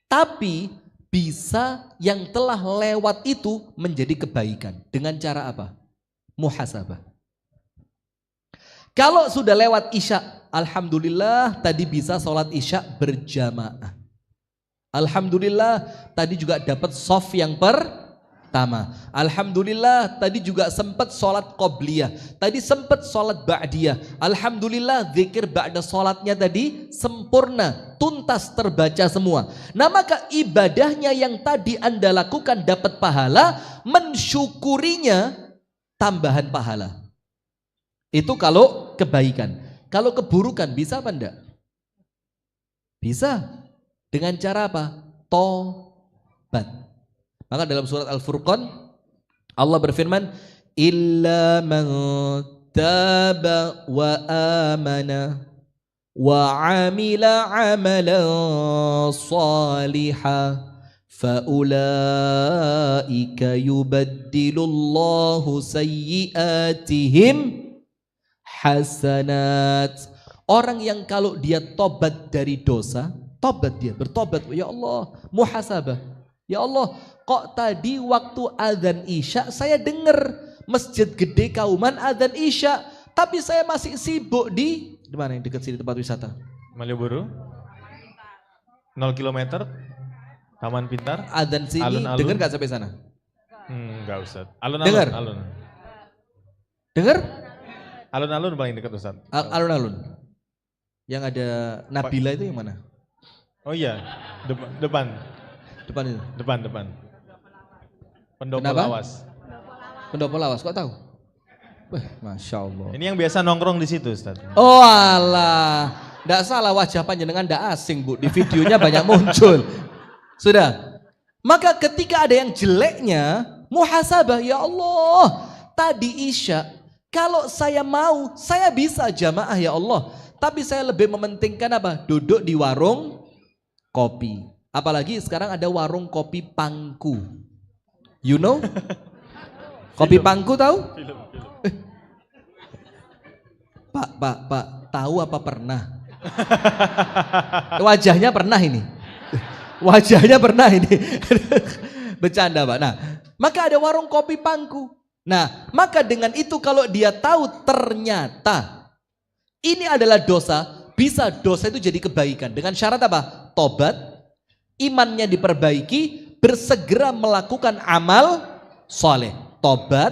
Tapi bisa yang telah lewat itu menjadi kebaikan. Dengan cara apa? Muhasabah. Kalau sudah lewat isya, alhamdulillah tadi bisa sholat isya berjamaah. Alhamdulillah tadi juga dapat shaf yang pertama. Alhamdulillah tadi juga sempat sholat qobliyah. Tadi sempat sholat ba'diyah. Alhamdulillah zikir ba'da sholatnya tadi sempurna, tuntas terbaca semua. Nah maka ibadahnya yang tadi Anda lakukan dapat pahala, mensyukurinya tambahan pahala. Itu kalau kebaikan. Kalau keburukan bisa apa enggak? Bisa. Dengan cara apa? Tobat. Maka dalam surat Al-Furqan Allah berfirman, illa man taba wa amana wa amila amalan salihah fa ulaika yubaddilullahu sayyiatihim hasanat. Orang yang kalau dia tobat dari dosa, tobat dia, bertobat, ya Allah, muhasabah. Ya Allah, kok tadi waktu azan isya saya dengar masjid gede Kauman azan isya, tapi saya masih sibuk di mana yang dekat sini tempat wisata? Malioboro. 0 km. Taman Pintar. Azan sini alun-alun. dengar gak sampai sana? Enggak Ustaz. Alun-alun. Dengar? Dengar? Alun-alun paling dekat Ustaz. Alun-alun. Yang ada Nabila itu yang mana? Oh iya, depan. Depan itu. Depan. Pendopo Kenapa? Lawas. Pendopo Lawas, kok tahu? Wah, Masya Allah. Ini yang biasa nongkrong di situ, Ustaz. Oh alah, nggak salah wajah panjenengan nggak asing Bu, di videonya banyak muncul. Sudah. Maka ketika ada yang jeleknya, muhasabah, ya Allah, tadi isya, kalau saya mau, saya bisa jamaah ya Allah. Tapi saya lebih mementingkan apa? Duduk di warung kopi. Apalagi sekarang ada warung kopi Pangku. You know? Kopi Pangku tahu? Pak, tahu apa pernah? Wajahnya pernah ini. Wajahnya pernah ini. Bercanda Pak. Nah, maka ada warung kopi Pangku. Nah, maka dengan itu kalau dia tahu ternyata ini adalah dosa, bisa dosa itu jadi kebaikan. Dengan syarat apa? Tobat, imannya diperbaiki, bersegera melakukan amal soleh. Tobat,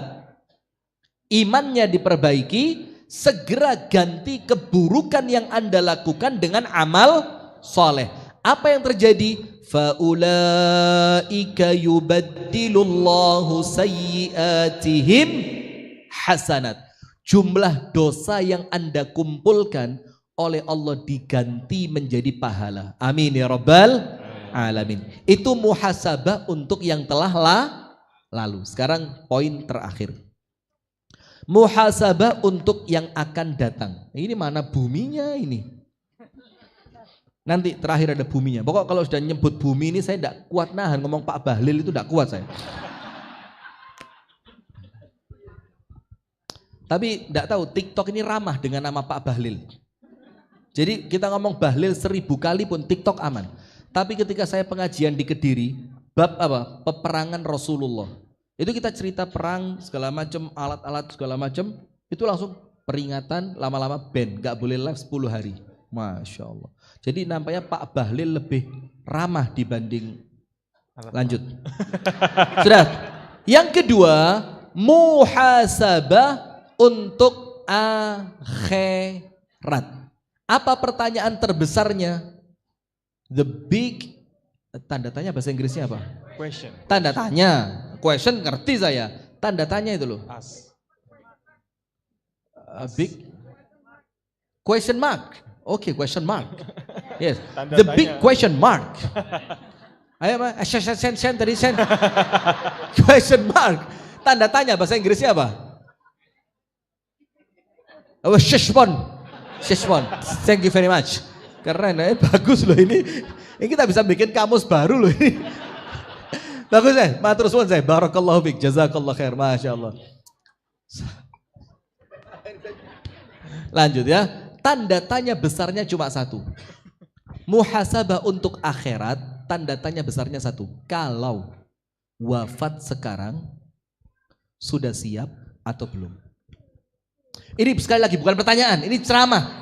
imannya diperbaiki, segera ganti keburukan yang Anda lakukan dengan amal soleh. Apa yang terjadi? Faulaika yubaddilullahu sayyiatihim hasanat. Jumlah dosa yang Anda kumpulkan oleh Allah diganti menjadi pahala. Amin ya rabbal alamin. Itu muhasabah untuk yang telah lalu. Sekarang poin terakhir. Muhasabah untuk yang akan datang. Ini mana buminya ini? Nanti terakhir ada buminya. Pokok kalau sudah nyebut bumi ini saya tidak kuat nahan. Ngomong Pak Bahlil itu tidak kuat saya. Tapi enggak tahu TikTok ini ramah dengan nama Pak Bahlil. Jadi kita ngomong Bahlil 1000 kali pun TikTok aman. Tapi ketika saya pengajian di Kediri, bab apa? Peperangan Rasulullah. Itu kita cerita perang segala macam, alat-alat segala macam, itu langsung peringatan, lama-lama ban, nggak boleh live 10 hari. Masya Allah. Jadi nampaknya Pak Bahlil lebih ramah dibanding lanjut. Sudah. Yang kedua, muhasabah untuk akhirat. Apa pertanyaan terbesarnya? The big, tanda tanya bahasa Inggrisnya apa? Question. Tanda tanya. Question ngerti saya. Tanda tanya itu loh. As. Big question mark. Oke, question mark. Yes. Tanda The tanya. big question mark. Ayo Pak, sen tadi sen. Question mark. Tanda tanya bahasa Inggrisnya apa? Oh, Shishbon. Thank you very much. Keren, bagus loh ini. Ini kita bisa bikin kamus baru loh ini. Bagus ya, matur suwun saya. Barakallahu fiik, jazakallahu khair, masya Allah. Lanjut ya. Tanda tanya besarnya cuma satu. Muhasabah untuk akhirat, tanda tanya besarnya satu. Kalau wafat sekarang, sudah siap atau belum? Ini sekali lagi bukan pertanyaan, ini ceramah.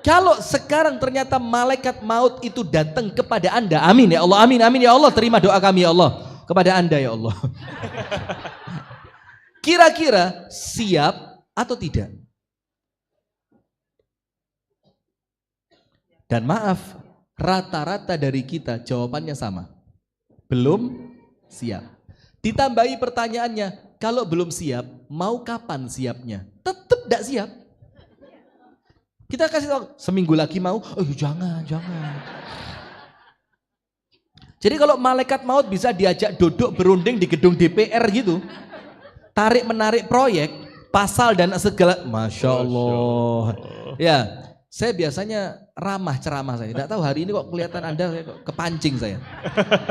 Kalau sekarang ternyata malaikat maut itu datang kepada Anda, amin ya Allah, amin, amin ya Allah, terima doa kami ya Allah, kepada Anda ya Allah. Kira-kira siap atau tidak? Dan maaf, rata-rata dari kita jawabannya sama. Belum siap. Ditambahi pertanyaannya, kalau belum siap, mau kapan siapnya? Tetap tidak siap. Kita kasih tahu, seminggu lagi mau, oh jangan. Jadi kalau malaikat maut bisa diajak duduk berunding di gedung DPR gitu, tarik menarik proyek, pasal dan segala, Masya Allah. Ya, saya biasanya ramah ceramah saya. Tidak tahu hari ini kok kelihatan Anda kok kepancing saya.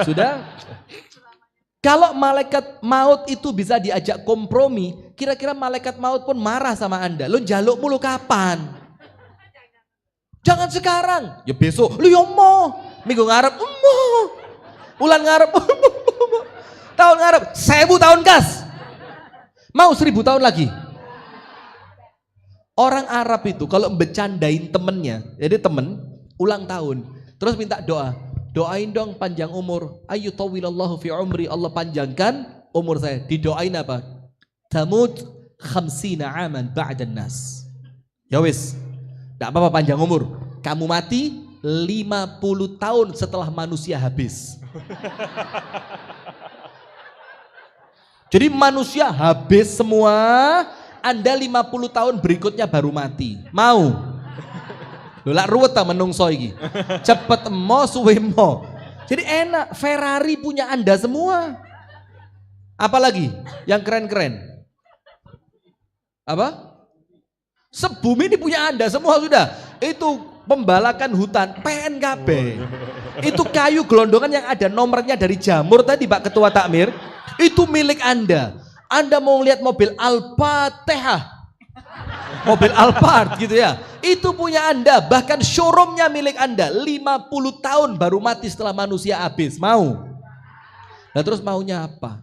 Sudah? Kalau malaikat maut itu bisa diajak kompromi, kira-kira malaikat maut pun marah sama Anda. Lo njaluk mulu kapan? Jangan sekarang. Ya besok. Lu mau. Minggu ngarep. Bulan ngarep. Tahun ngarep. 1000 tahun gas. Mau 1000 tahun lagi. Orang Arab itu kalau bercandain temennya, jadi temen ulang tahun, terus minta doa. Doain dong panjang umur. Ayu tawilallahu fi umri, Allah panjangkan umur saya. Didoain apa? Tamut 50 aman ba'dan nas. Ya wis. Enggak apa-apa panjang umur. Kamu mati 50 tahun setelah manusia habis. Jadi manusia habis semua, Anda 50 tahun berikutnya baru mati. Mau? Lha ruwet ta menungso iki. Cepet emo suwe emo. Jadi enak, Ferrari punya Anda semua. Apalagi yang keren-keren? Apa? Sebumi ini punya Anda semua sudah. Itu pembalakan hutan PNKB. Itu kayu gelondongan yang ada nomornya dari jamur tadi Pak Ketua Takmir. Itu milik Anda. Anda mau lihat mobil Al-Fatihah. Mobil Alphard gitu ya. Itu punya Anda, bahkan showroomnya milik Anda. 50 tahun baru mati setelah manusia habis. Mau? Nah terus maunya apa?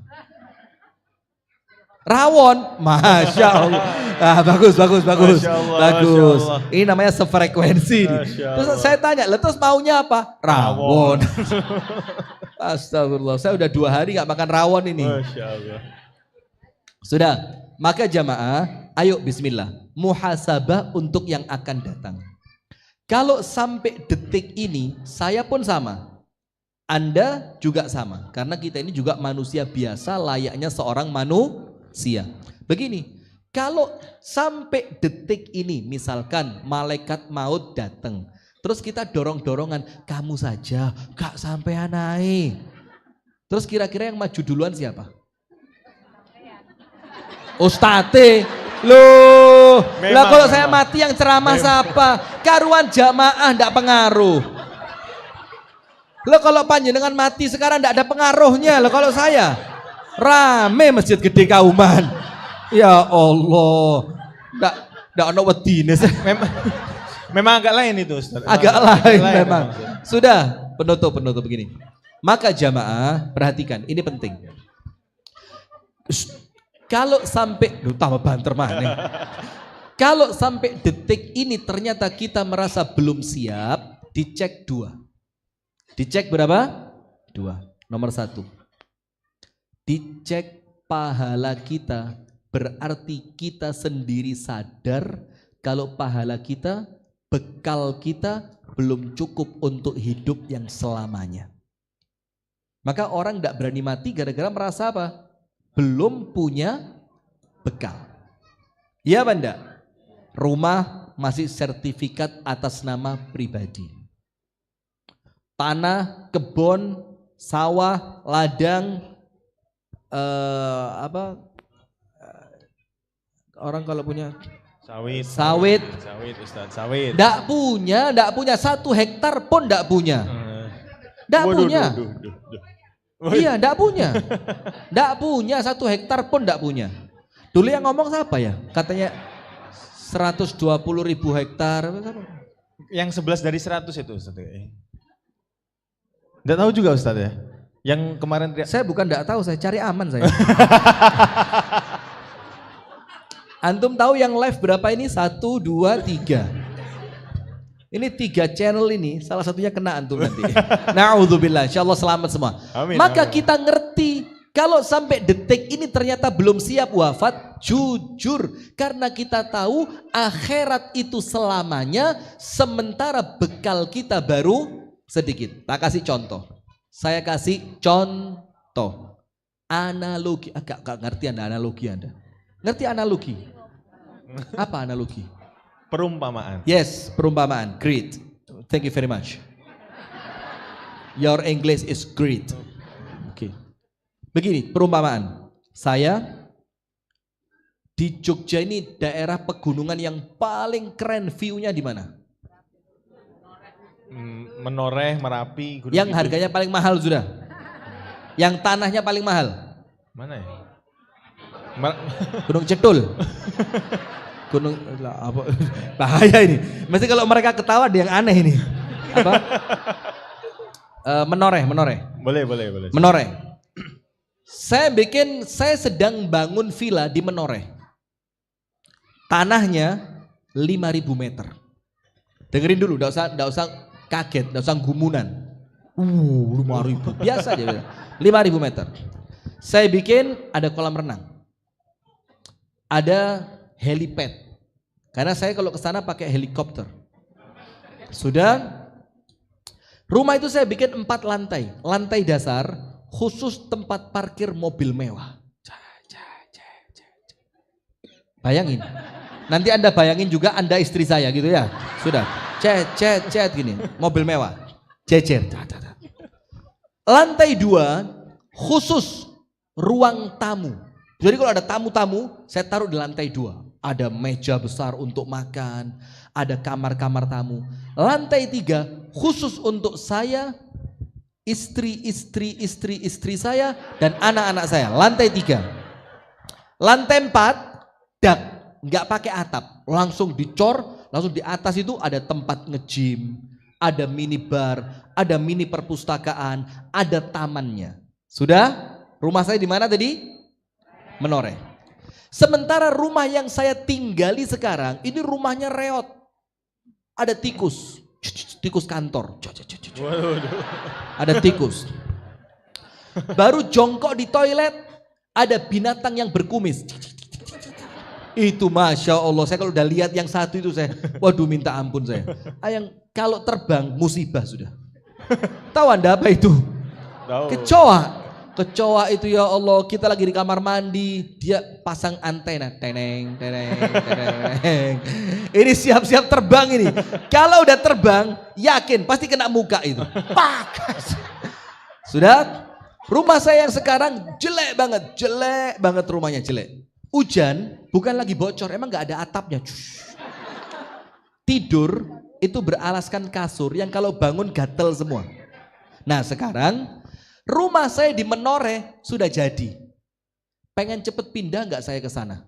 Rawon. Masya Allah. Ah, bagus. Masya Allah, Bagus. Masya Allah. Ini namanya sefrekuensi. Terus saya tanya, terus maunya apa? Rawon. Astagfirullah. Saya udah 2 hari gak makan rawon ini. Masya Allah. Sudah. Maka jamaah, ayo bismillah. Muhasabah untuk yang akan datang. Kalau sampai detik ini, saya pun sama. Anda juga sama. Karena kita ini juga manusia biasa, layaknya seorang manusia. Begini, kalau sampai detik ini, misalkan malaikat maut datang. Terus kita dorong-dorongan, kamu saja, gak sampai naik. Terus kira-kira yang maju duluan siapa? Ustate. Loh, lah kalau saya mati yang ceramah siapa? Karuan jamaah ndak pengaruh. Lo kalau panjenengan mati sekarang ndak ada pengaruhnya. Lo kalau saya rame masjid gede Kauman. Ya Allah. Nggak ono wedine. Memang agak lain itu Ustaz. Agak lain memang. Ustaz. Sudah, penutup begini. Maka jamaah, perhatikan, ini penting. Kalau sampai, tambah banter mana? Kalau sampai detik ini ternyata kita merasa belum siap, dicek 2. Dicek berapa? 2. Nomor 1. Dicek pahala kita, berarti kita sendiri sadar kalau pahala kita, bekal kita belum cukup untuk hidup yang selamanya. Maka orang tidak berani mati gara-gara merasa apa? Belum punya bekal. Iya apa enggak? Rumah masih sertifikat atas nama pribadi. Tanah, kebun, sawah, ladang, orang kalau punya sawit Ustaz, sawit. Nggak punya 1 hektar pun nggak punya. Nggak punya. Iya, nggak punya. Nggak punya 1 hektar pun nggak punya. Dulu yang ngomong siapa ya? Katanya 120.000 hektar. Yang 11 dari 100 itu Ustaz. Nggak tahu juga Ustaz ya? Yang kemarin saya bukan nggak tahu, saya cari aman saya. Antum tahu yang live berapa ini? 1, 2, 3. Ini 3 channel ini, salah satunya kena antum nanti. Na'udzubillah, insyaallah selamat semua. Amin, Maka amin. kita ngerti, kalau sampai detik ini ternyata belum siap wafat, jujur. Karena kita tahu akhirat itu selamanya, sementara bekal kita baru sedikit. Tak kasih contoh. Saya kasih contoh. Analogi, agak ngerti Anda analogi Anda. Ngerti analogi? Apa analogi? Perumpamaan. Yes, perumpamaan. Great. Thank you very much. Your English is great. Oke. Begini, perumpamaan. Saya di Jogja ini daerah pegunungan yang paling keren view-nya di mana? Menoreh, Merapi, Gunung Yang Kidul. harganya paling mahal sudah. Yang tanahnya paling mahal. Mana ya? Gunung Cetul. Gunung apa? Bahaya ini. Mesti kalau mereka ketawa ada yang aneh ini. Apa? Menoreh. Boleh. Menoreh. Saya sedang bangun villa di Menoreh. Tanahnya 5.000 meter. Dengerin dulu, enggak usah kaget, enggak usah gumunan. 5.000. Biasa aja. 5.000 meter. Saya bikin ada kolam renang. Ada helipad. Karena saya kalau ke sana pakai helikopter. Sudah. Rumah itu saya bikin 4 lantai. Lantai dasar khusus tempat parkir mobil mewah. Bayangin. Nanti Anda bayangin juga Anda istri saya gitu ya. Sudah. Cet gini. Mobil mewah. Jejer. Lantai 2 khusus ruang tamu. Jadi kalau ada tamu-tamu, saya taruh di lantai 2. Ada meja besar untuk makan, ada kamar-kamar tamu. Lantai 3 khusus untuk saya, istri saya, dan anak-anak saya. Lantai 3. Lantai 4, dak, nggak pakai atap, langsung dicor, langsung di atas itu ada tempat nge-gym, ada minibar, ada mini perpustakaan, ada tamannya. Sudah? Rumah saya di mana tadi? Menoreh. Sementara rumah yang saya tinggali sekarang, ini rumahnya reot. Ada tikus, tikus kantor. Ada tikus. Baru jongkok di toilet, ada binatang yang berkumis. Itu Masya Allah, saya kalau udah lihat yang satu itu saya, waduh minta ampun saya. Yang kalau terbang musibah sudah. Tahu Anda apa itu? Tahu. Kecoa itu ya Allah, kita lagi di kamar mandi, dia pasang antena, teneng. Ini siap-siap terbang ini. Kalau udah terbang, yakin pasti kena muka itu. Pak. Sudah, rumah saya yang sekarang jelek banget rumahnya jelek. Hujan, bukan lagi bocor, emang gak ada atapnya. Tidur itu beralaskan kasur yang kalau bangun gatel semua. Nah sekarang rumah saya di Menoreh sudah jadi. Pengen cepet pindah nggak saya ke sana?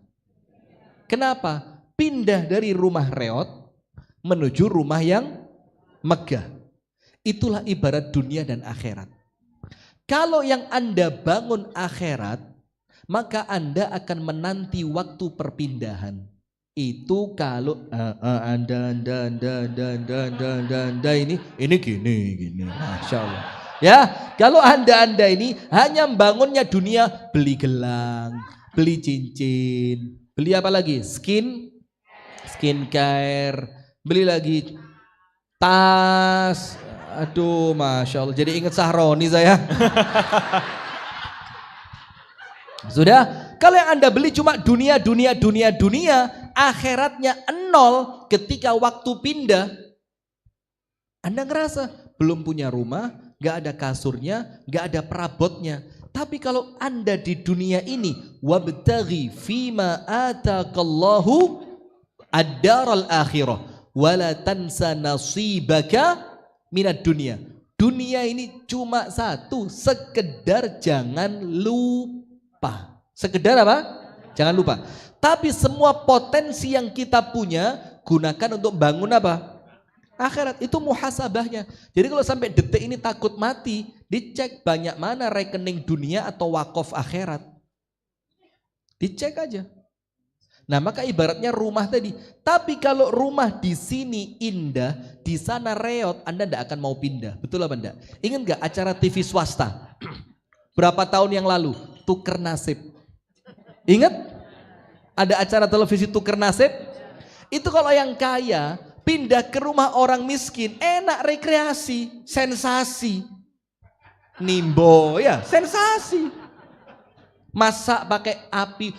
Kenapa? Pindah dari rumah reot menuju rumah yang megah. Itulah ibarat dunia dan akhirat. Kalau yang Anda bangun akhirat, maka Anda akan menanti waktu perpindahan. Itu kalau Anda ini gini, Masya Allah. Ya, kalau Anda ini hanya bangunnya dunia, beli gelang, beli cincin, beli apa lagi? Skincare, beli lagi tas. Aduh, Masya Allah. Jadi ingat Sahroni saya. Sudah, kalau yang Anda beli cuma dunia, akhiratnya nol. Ketika waktu pindah, Anda ngerasa belum punya rumah, gak ada kasurnya, gak ada perabotnya. Tapi kalau Anda di dunia ini, wabtaghi fima atakallahu ad-daral akhirah wala tansa nasibaka minat dunia. Dunia ini cuma satu, sekedar jangan lupa. Sekedar apa? Jangan lupa. Tapi semua potensi yang kita punya gunakan untuk bangun apa? Akhirat. Itu muhasabahnya. Jadi kalau sampai detik ini takut mati, dicek banyak mana rekening dunia atau wakaf akhirat. Dicek aja. Nah, maka ibaratnya rumah tadi. Tapi kalau rumah di sini indah, di sana reot, Anda tidak akan mau pindah. Betul apa enggak? Ingat nggak acara TV swasta? Berapa tahun yang lalu? Tuker nasib. Ingat? Ada acara televisi tuker nasib? Itu kalau yang kaya pindah ke rumah orang miskin, enak rekreasi, sensasi. Nimbo, ya sensasi. Masak pakai api.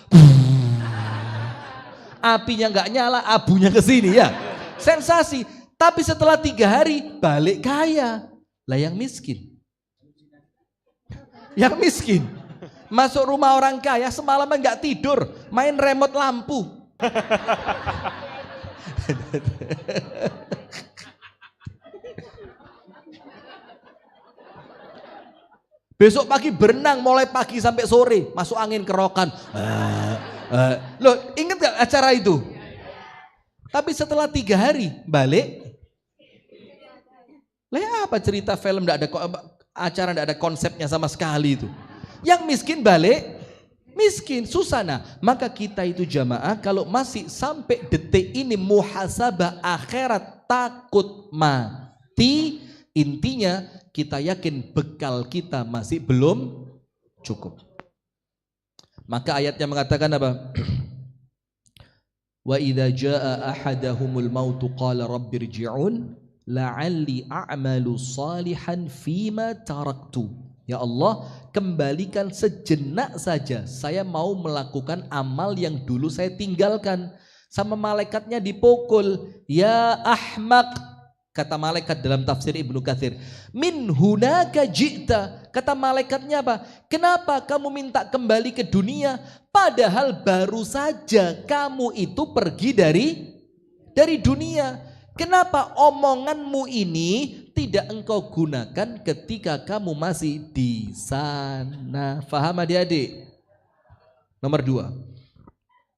Apinya nggak nyala, abunya ke sini ya. Sensasi. Tapi setelah 3 hari balik kaya. Lah yang miskin. Yang miskin. Masuk rumah orang kaya semalaman nggak tidur, main remote lampu. Besok pagi berenang mulai pagi sampai sore, masuk angin kerokan. Loh, ingat gak acara itu? Tapi setelah 3 hari balik. Lah ya apa cerita film enggak ada acara, enggak ada konsepnya sama sekali itu. Yang miskin balik miskin, susah. Nah, maka kita itu jamaah kalau masih sampai detik ini muhasabah akhirat, takut mati, intinya kita yakin bekal kita masih belum cukup. Maka ayatnya mengatakan apa? Wa idza jaa ahadahumul maut qala rabbirji'un la'alli a'malu salihan fima taraktu. Ya Allah, kembalikan sejenak saja, saya mau melakukan amal yang dulu saya tinggalkan. Sama malaikatnya dipukul, ya ahmaq, kata malaikat dalam tafsir Ibnu Katsir, min hunaka ji'ta. Kata malaikatnya apa? Kenapa kamu minta kembali ke dunia padahal baru saja kamu itu pergi dari dunia? Kenapa omonganmu ini tidak engkau gunakan ketika kamu masih di sana? Faham adik-adik? Nomor 2.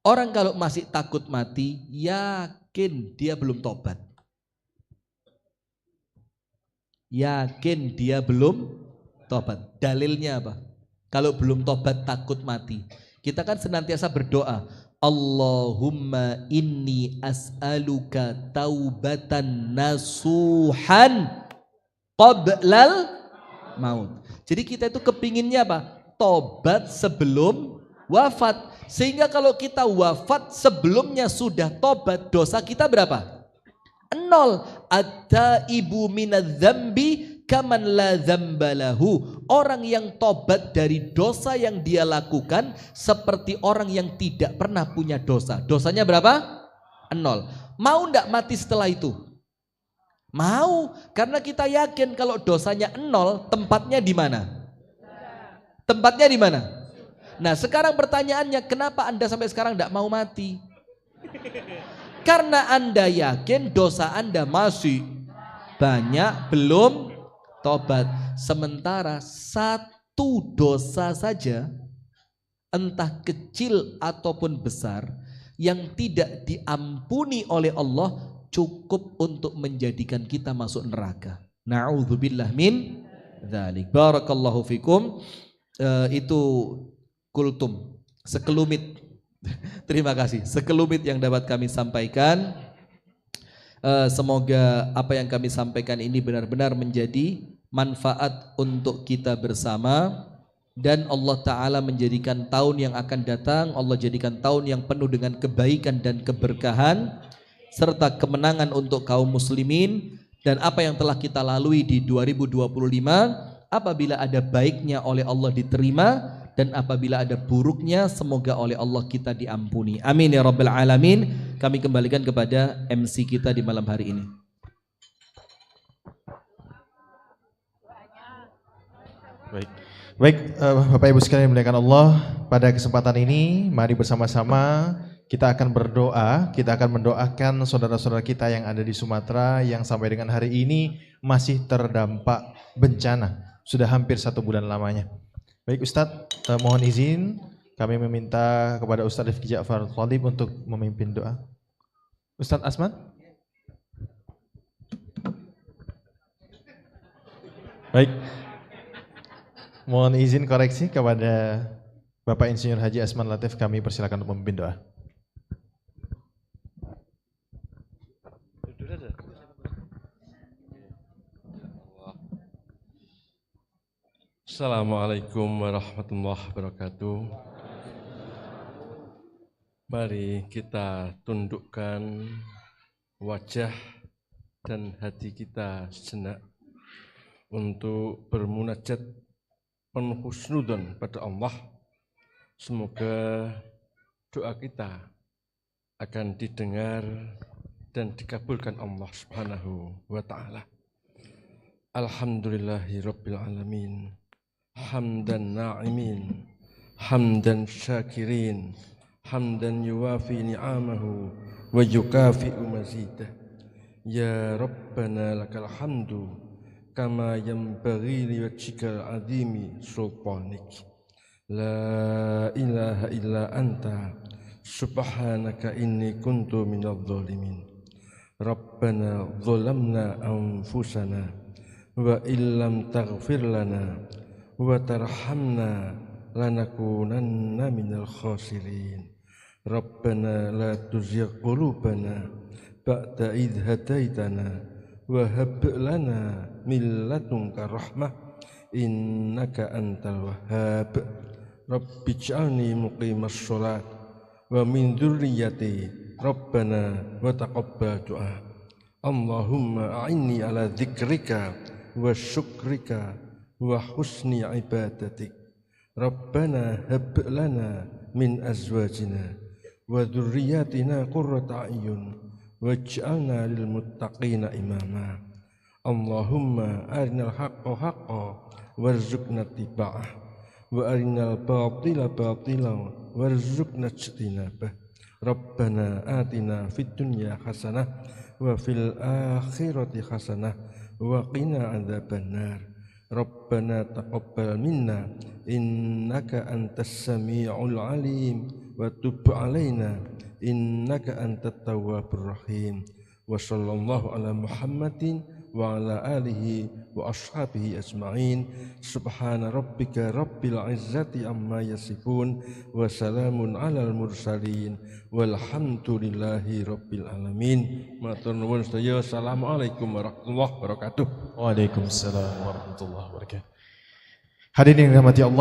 Orang kalau masih takut mati, yakin dia belum tobat. Yakin dia belum tobat. Dalilnya apa? Kalau belum tobat takut mati. Kita kan senantiasa berdoa, Allahumma inni as'aluka taubatan nasuhan qablal maut. Jadi kita itu kepinginnya apa? Tobat sebelum wafat. Sehingga kalau kita wafat sebelumnya sudah tobat, dosa kita berapa? 0. At-taibu minadz-dzambi kaman la dzambalahu. Orang yang tobat dari dosa yang dia lakukan seperti orang yang tidak pernah punya dosa. Dosanya berapa? 0. Mau ndak mati setelah itu? Mau, karena kita yakin kalau dosanya 0, tempatnya di mana? Tempatnya di mana? Nah, sekarang pertanyaannya, kenapa Anda sampai sekarang ndak mau mati? Karena Anda yakin dosa Anda masih banyak, belum tobat. Sementara satu dosa saja, entah kecil ataupun besar, yang tidak diampuni oleh Allah cukup untuk menjadikan kita masuk neraka. Na'udzubillah min dzalik. Barakallahu fikum. Itu kultum, sekelumit. Terima kasih. Sekelumit yang dapat kami sampaikan. Semoga apa yang kami sampaikan ini benar-benar menjadi manfaat untuk kita bersama. Dan Allah Ta'ala menjadikan tahun yang akan datang, Allah jadikan tahun yang penuh dengan kebaikan dan keberkahan serta kemenangan untuk kaum muslimin. Dan apa yang telah kita lalui di 2025, apabila ada baiknya oleh Allah diterima, dan apabila ada buruknya semoga oleh Allah kita diampuni. Amin ya rabbal alamin. Kami kembalikan kepada MC kita di malam hari ini. Baik, Bapak Ibu sekalian dimuliakan Allah, pada kesempatan ini mari bersama-sama kita akan berdoa, kita akan mendoakan saudara-saudara kita yang ada di Sumatera yang sampai dengan hari ini masih terdampak bencana. Sudah hampir 1 bulan lamanya. Baik Ustadz, mohon izin kami meminta kepada Ustadz Rifki Ja'far Thalib untuk memimpin doa. Ustadz Asman. Baik. Mohon izin koreksi kepada Bapak Insinyur Haji Asman Latif, kami persilakan untuk memimpin doa. Assalamualaikum warahmatullahi wabarakatuh. Mari kita tundukkan wajah dan hati kita sejenak untuk bermunajat penuh husnudzon pada Allah. Semoga doa kita akan didengar dan dikabulkan Allah Subhanahu wa taala. Alhamdulillahirabbil alamin. Hamdan na'imin, hamdan syakirin, hamdan yuwafi ni'amahu wa yukafi'u mazidah. Ya Rabbana lakal hamdu kama yanbaghi liwajhikal azimi sultanik. La ilaha illa anta subhanaka inni kuntu minadh dhalimin. Rabbana zalamna anfusana wa illam taghfir lana wa tarhamna lanakunanna minal khasirin. Rabbana la tuzigh qulubana ba'da idh hadaitana wa hab lana min ladunka rahmah innaka antal wahhab. Rabbi ij'alni muqimas shalat wa min dzurriyyati Rabbana wa taqabbal du'a. Allahumma a'inni ala dzikrika wa syukrika wa husni ibadatik. Rabbana hab lana min azwajina wa dhurriyyatina qurrata a'yun waj'alna lil muttaqina imama. Allahumma arinal haqqa haqqan warzuqna ittiba'ah wa arinal batila batilan warzuqna ijtinabah. Rabbana atina fid dunya hasanah wa fil akhirati hasanah wa qina adzabannar. Rabbana taqabbal minna innaka antas sami'ul alim wa tub alaina innaka antat tawwabur rahim. Wa sallallahu ala Muhammadin wa ala alihi wa ashabihi ajma'in. Subhana rabbika rabbil izzati amma yasifun wa salamun alal mursalin walhamdulillahi rabbil alamin. Matur nuwun sedaya. Assalamualaikum warahmatullahi wabarakatuh. Waalaikumsalam warahmatullahi wabarakatuh. Hadirin yang dirahmati Allah.